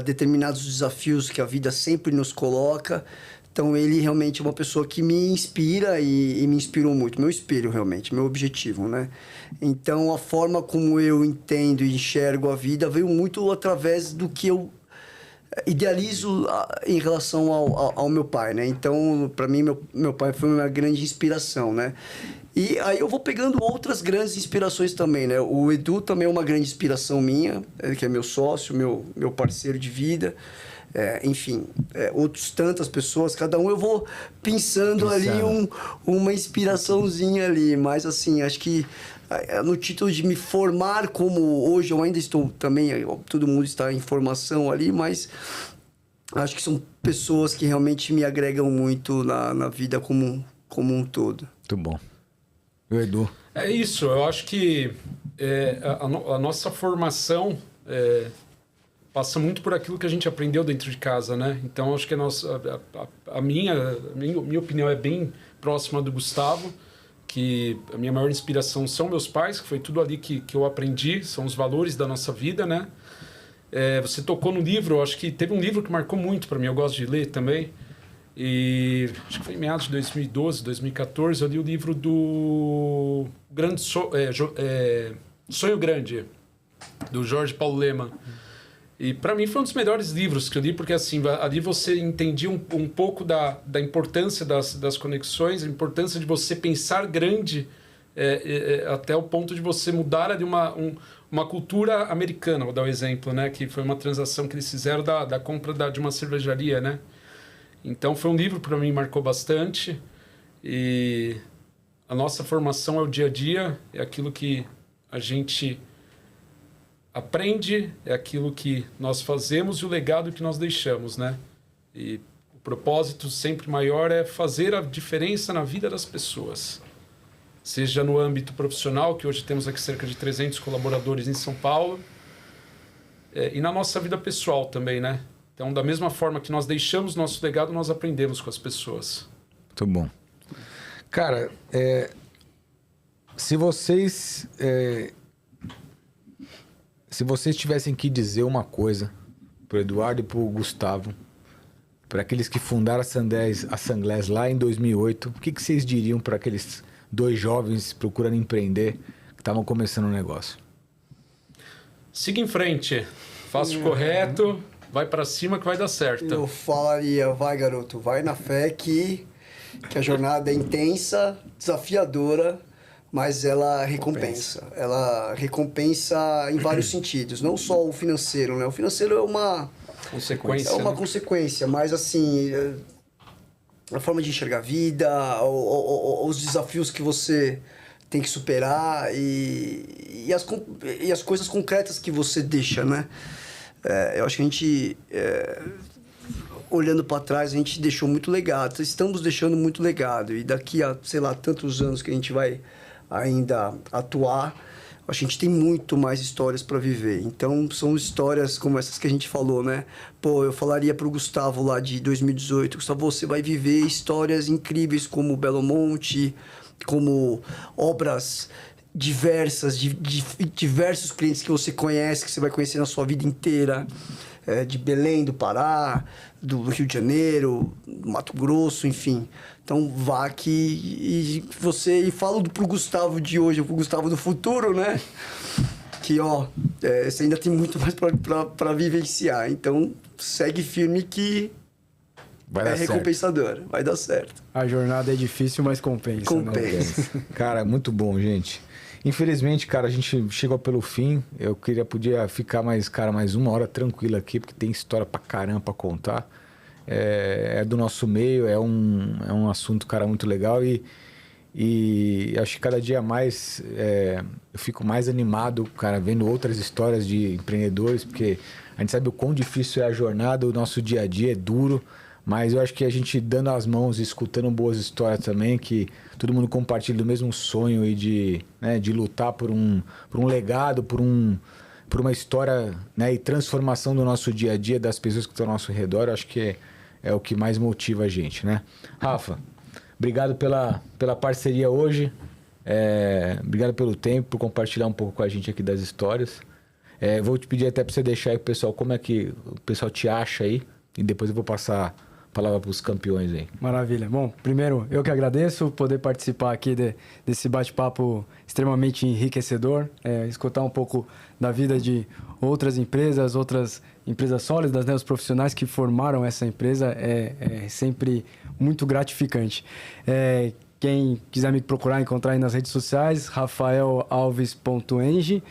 determinados desafios que a vida sempre nos coloca. Então, ele realmente é uma pessoa que me inspira e me inspirou muito. Meu espelho, realmente, meu objetivo, né? Então, a forma como eu entendo e enxergo a vida veio muito através do que eu idealizo em relação ao meu pai, né? Então, para mim, meu pai foi uma grande inspiração, né? E aí eu vou pegando outras grandes inspirações também, né? O Edu também é uma grande inspiração minha, que é meu sócio, meu parceiro de vida. Enfim, outros tantas pessoas, cada um eu vou pensando ali uma inspiraçãozinha ali, mas assim, acho que no título de me formar como hoje, eu ainda estou também, todo mundo está em formação ali, mas acho que são pessoas que realmente me agregam muito na vida como um todo. Muito bom. E o Edu? É isso, eu acho que a nossa formação passa muito por aquilo que a gente aprendeu dentro de casa, né? Então, acho que a minha opinião é bem próxima do Gustavo, que a minha maior inspiração são meus pais, que foi tudo ali que eu aprendi, são os valores da nossa vida, né? Você tocou no livro, acho que teve um livro que marcou muito para mim, eu gosto de ler também, e acho que foi em meados de 2012, 2014, eu li o livro do Sonho Grande, do Jorge Paulo Lemann. E para mim foi um dos melhores livros que eu li, porque assim, ali você entendia um pouco da importância das conexões, a importância de você pensar grande, até o ponto de você mudar ali uma cultura americana, vou dar um exemplo, né? Que foi uma transação que eles fizeram da compra de uma cervejaria, né? Então foi um livro que para mim marcou bastante, e a nossa formação é o dia a dia, é aquilo que a gente aprende, é aquilo que nós fazemos e o legado que nós deixamos, né? E o propósito sempre maior é fazer a diferença na vida das pessoas. Seja no âmbito profissional, que hoje temos aqui cerca de 300 colaboradores em São Paulo, e na nossa vida pessoal também, né? Então, da mesma forma que nós deixamos nosso legado, nós aprendemos com as pessoas. Muito bom. Cara, se vocês tivessem que dizer uma coisa pro Eduardo e pro Gustavo, para aqueles que fundaram a Sanglés lá em 2008, o que vocês diriam para aqueles dois jovens procurando empreender que estavam começando um negócio? Siga em frente, faça o correto, vai para cima que vai dar certo. Eu falaria, vai garoto, vai na fé que a jornada é intensa, desafiadora, mas ela recompensa. Ela recompensa em vários sentidos, não só o financeiro, né? O financeiro é uma consequência. É uma consequência, mas assim, a forma de enxergar a vida, os desafios que você tem que superar e as coisas concretas que você deixa, né? Eu acho que a gente, olhando para trás, a gente deixou muito legado. Estamos deixando muito legado. E daqui a, sei lá, tantos anos que a gente vai ainda atuar, a gente tem muito mais histórias para viver. Então, são histórias como essas que a gente falou, né? Pô, eu falaria pro Gustavo lá de 2018, Gustavo, você vai viver histórias incríveis como Belo Monte, como obras diversas, de diversos clientes que você conhece, que você vai conhecer na sua vida inteira, de Belém, do Pará, do Rio de Janeiro, Mato Grosso, enfim. Então vá aqui e falo pro Gustavo de hoje, pro Gustavo do futuro, né? Que você ainda tem muito mais para vivenciar. Então segue firme que vai dar recompensador, vai dar certo. A jornada é difícil, mas compensa. Compensa. Cara, muito bom, gente. Infelizmente, cara, a gente chegou pelo fim. Eu podia ficar mais 1 hora tranquilo aqui, porque tem história pra caramba pra contar. É do nosso meio, é um assunto, cara, muito legal e acho que cada dia mais eu fico mais animado, cara, vendo outras histórias de empreendedores, porque a gente sabe o quão difícil é a jornada, o nosso dia a dia é duro, mas eu acho que a gente dando as mãos e escutando boas histórias também, que todo mundo compartilha do mesmo sonho e de lutar por um legado, por uma história, né, e transformação do nosso dia a dia, das pessoas que estão ao nosso redor, eu acho que é o que mais motiva a gente, né? Rafa, obrigado pela parceria hoje, obrigado pelo tempo, por compartilhar um pouco com a gente aqui das histórias. Vou te pedir até para você deixar aí pro pessoal como é que o pessoal te acha aí, e depois eu vou passar a palavra para os campeões aí. Maravilha. Bom, primeiro, eu que agradeço poder participar aqui desse bate-papo extremamente enriquecedor, escutar um pouco da vida de outras empresas sólidas, né, os profissionais que formaram essa empresa, é sempre muito gratificante. Quem quiser me procurar, encontrar aí nas redes sociais, rafaelalves.eng,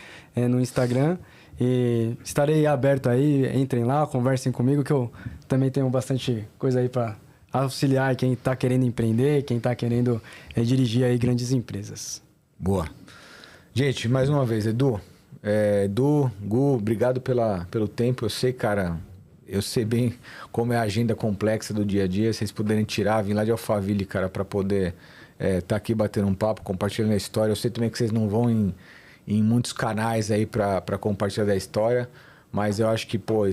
no Instagram. E estarei aberto aí, entrem lá, conversem comigo, que eu também tenho bastante coisa aí para auxiliar quem está querendo empreender, quem está querendo dirigir aí grandes empresas. Boa. Gente, mais uma vez, Edu, Gu, obrigado pelo tempo. Eu sei, cara, bem como é a agenda complexa do dia a dia. Se vocês puderem vir lá de Alphaville, cara, para poder tá aqui batendo um papo, compartilhando a história. Eu sei também que vocês não vão em muitos canais aí para compartilhar da história, mas eu acho que, pô,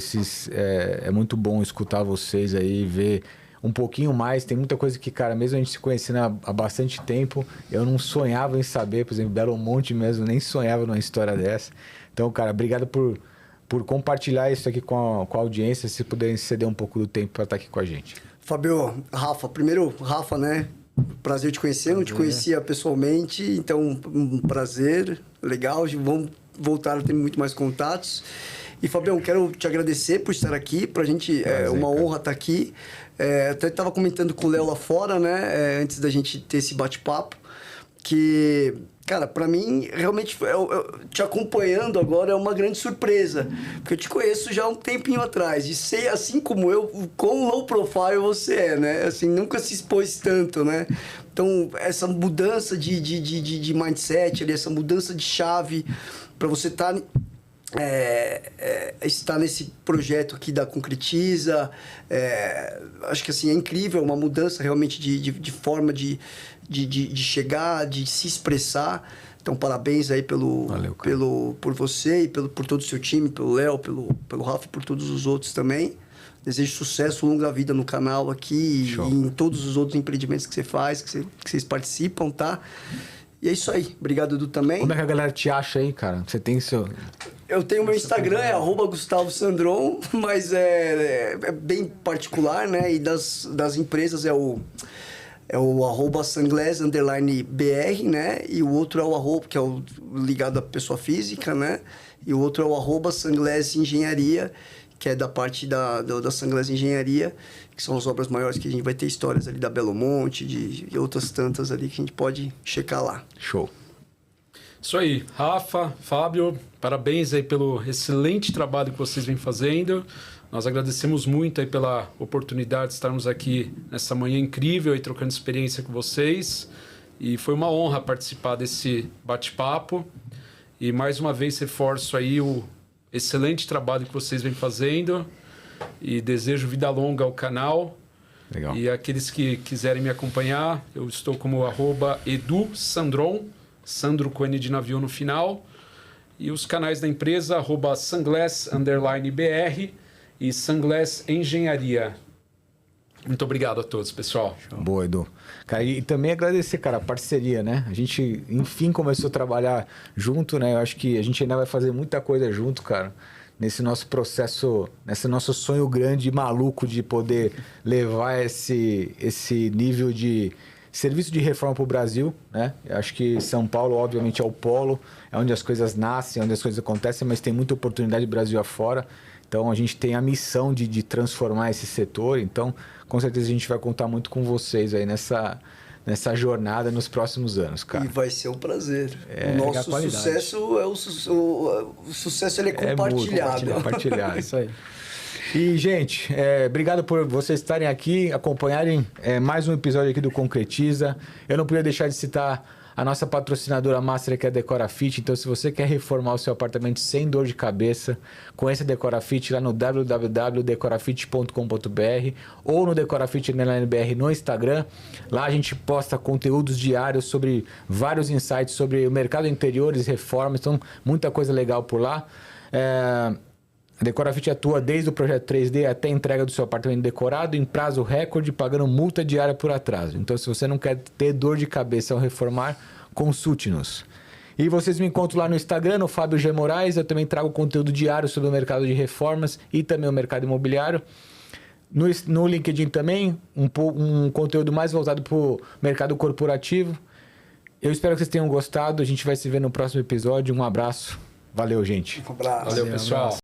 é muito bom escutar vocês aí, ver um pouquinho mais. Tem muita coisa que, cara, mesmo a gente se conhecendo há bastante tempo, eu não sonhava em saber. Por exemplo, Belo Monte mesmo, nem sonhava numa história dessa. Então, cara, obrigado por compartilhar isso aqui com a audiência, se puderem ceder um pouco do tempo para estar aqui com a gente. Fábio, Rafa, primeiro, Rafa, né? Prazer te conhecer, não te conhecia pessoalmente, então um prazer, legal, vamos voltar a ter muito mais contatos. E, Fabião, quero te agradecer por estar aqui, pra gente é uma honra estar aqui. Até estava comentando com o Léo lá fora, né, antes da gente ter esse bate-papo, que, cara, pra mim, realmente, eu te acompanhando agora é uma grande surpresa, porque eu te conheço já há um tempinho atrás, e sei, assim como eu, quão low profile você é, né? Assim, nunca se expôs tanto, né? Então, essa mudança de mindset, ali, essa mudança de chave, para você estar nesse projeto aqui da Concretiza, acho que assim, é incrível, uma mudança realmente de forma de chegar, de se expressar. Então, parabéns aí por você e por todo o seu time, pelo Léo, pelo Rafa e por todos os outros também. Desejo sucesso, longa vida no canal aqui e em todos os outros empreendimentos que você faz, que vocês participam, tá? E é isso aí. Obrigado, Edu, também. Como é que a galera te acha aí, cara? Você tem seu... Eu tenho meu Instagram, @GustavoSandron, mas é bem particular, né? E das empresas é o @Sunglass_BR, né? E o outro é o que é o ligado à pessoa física, né? E o outro é o @Sunglass Engenharia, que é da parte da Sunglass Engenharia, que são as obras maiores que a gente vai ter histórias ali da Belo Monte, e outras tantas ali que a gente pode checar lá. Show. Isso aí, Rafa, Fábio, parabéns aí pelo excelente trabalho que vocês vêm fazendo. Nós agradecemos muito aí pela oportunidade de estarmos aqui nessa manhã incrível e trocando experiência com vocês. E foi uma honra participar desse bate-papo. E mais uma vez reforço aí o excelente trabalho que vocês vêm fazendo e desejo vida longa ao canal. Legal. E aqueles que quiserem me acompanhar, eu estou como @EduSandron, Sandro com N de navio no final, e os canais da empresa @Sunglass_BR e Sunglass Engenharia. Muito obrigado a todos, pessoal. Boa, Edu. Cara, e também agradecer, cara, a parceria, né? A gente, enfim, começou a trabalhar junto, né? Eu acho que a gente ainda vai fazer muita coisa junto, cara, nesse nosso processo, nesse nosso sonho grande e maluco de poder levar esse nível de serviço de reforma para o Brasil, né? Eu acho que São Paulo, obviamente, é o polo, é onde as coisas nascem, onde as coisas acontecem, mas tem muita oportunidade Brasil afora. Então, a gente tem a missão de transformar esse setor. Então, com certeza, a gente vai contar muito com vocês aí nessa nessa jornada nos próximos anos, cara. E vai ser um prazer. O nosso sucesso o sucesso ele é compartilhado. Compartilhado. Isso aí. E, gente, obrigado por vocês estarem aqui, acompanharem mais um episódio aqui do Concretiza. Eu não podia deixar de citar a nossa patrocinadora master, que é a Decorafit. Então, se você quer reformar o seu apartamento sem dor de cabeça, conheça a Decorafit lá no www.decorafit.com.br ou no Decorafit_BR no Instagram. Lá a gente posta conteúdos diários sobre vários insights sobre o mercado de interiores e reformas. Então, muita coisa legal por lá. A Decorafit atua desde o projeto 3D até a entrega do seu apartamento decorado em prazo recorde, pagando multa diária por atraso. Então, se você não quer ter dor de cabeça ao reformar, consulte-nos. E vocês me encontram lá no Instagram, no Fábio G. Moraes. Eu também trago conteúdo diário sobre o mercado de reformas e também o mercado imobiliário. No LinkedIn também, um conteúdo mais voltado para o mercado corporativo. Eu espero que vocês tenham gostado. A gente vai se ver no próximo episódio. Um abraço. Valeu, gente. Um abraço. Valeu, pessoal.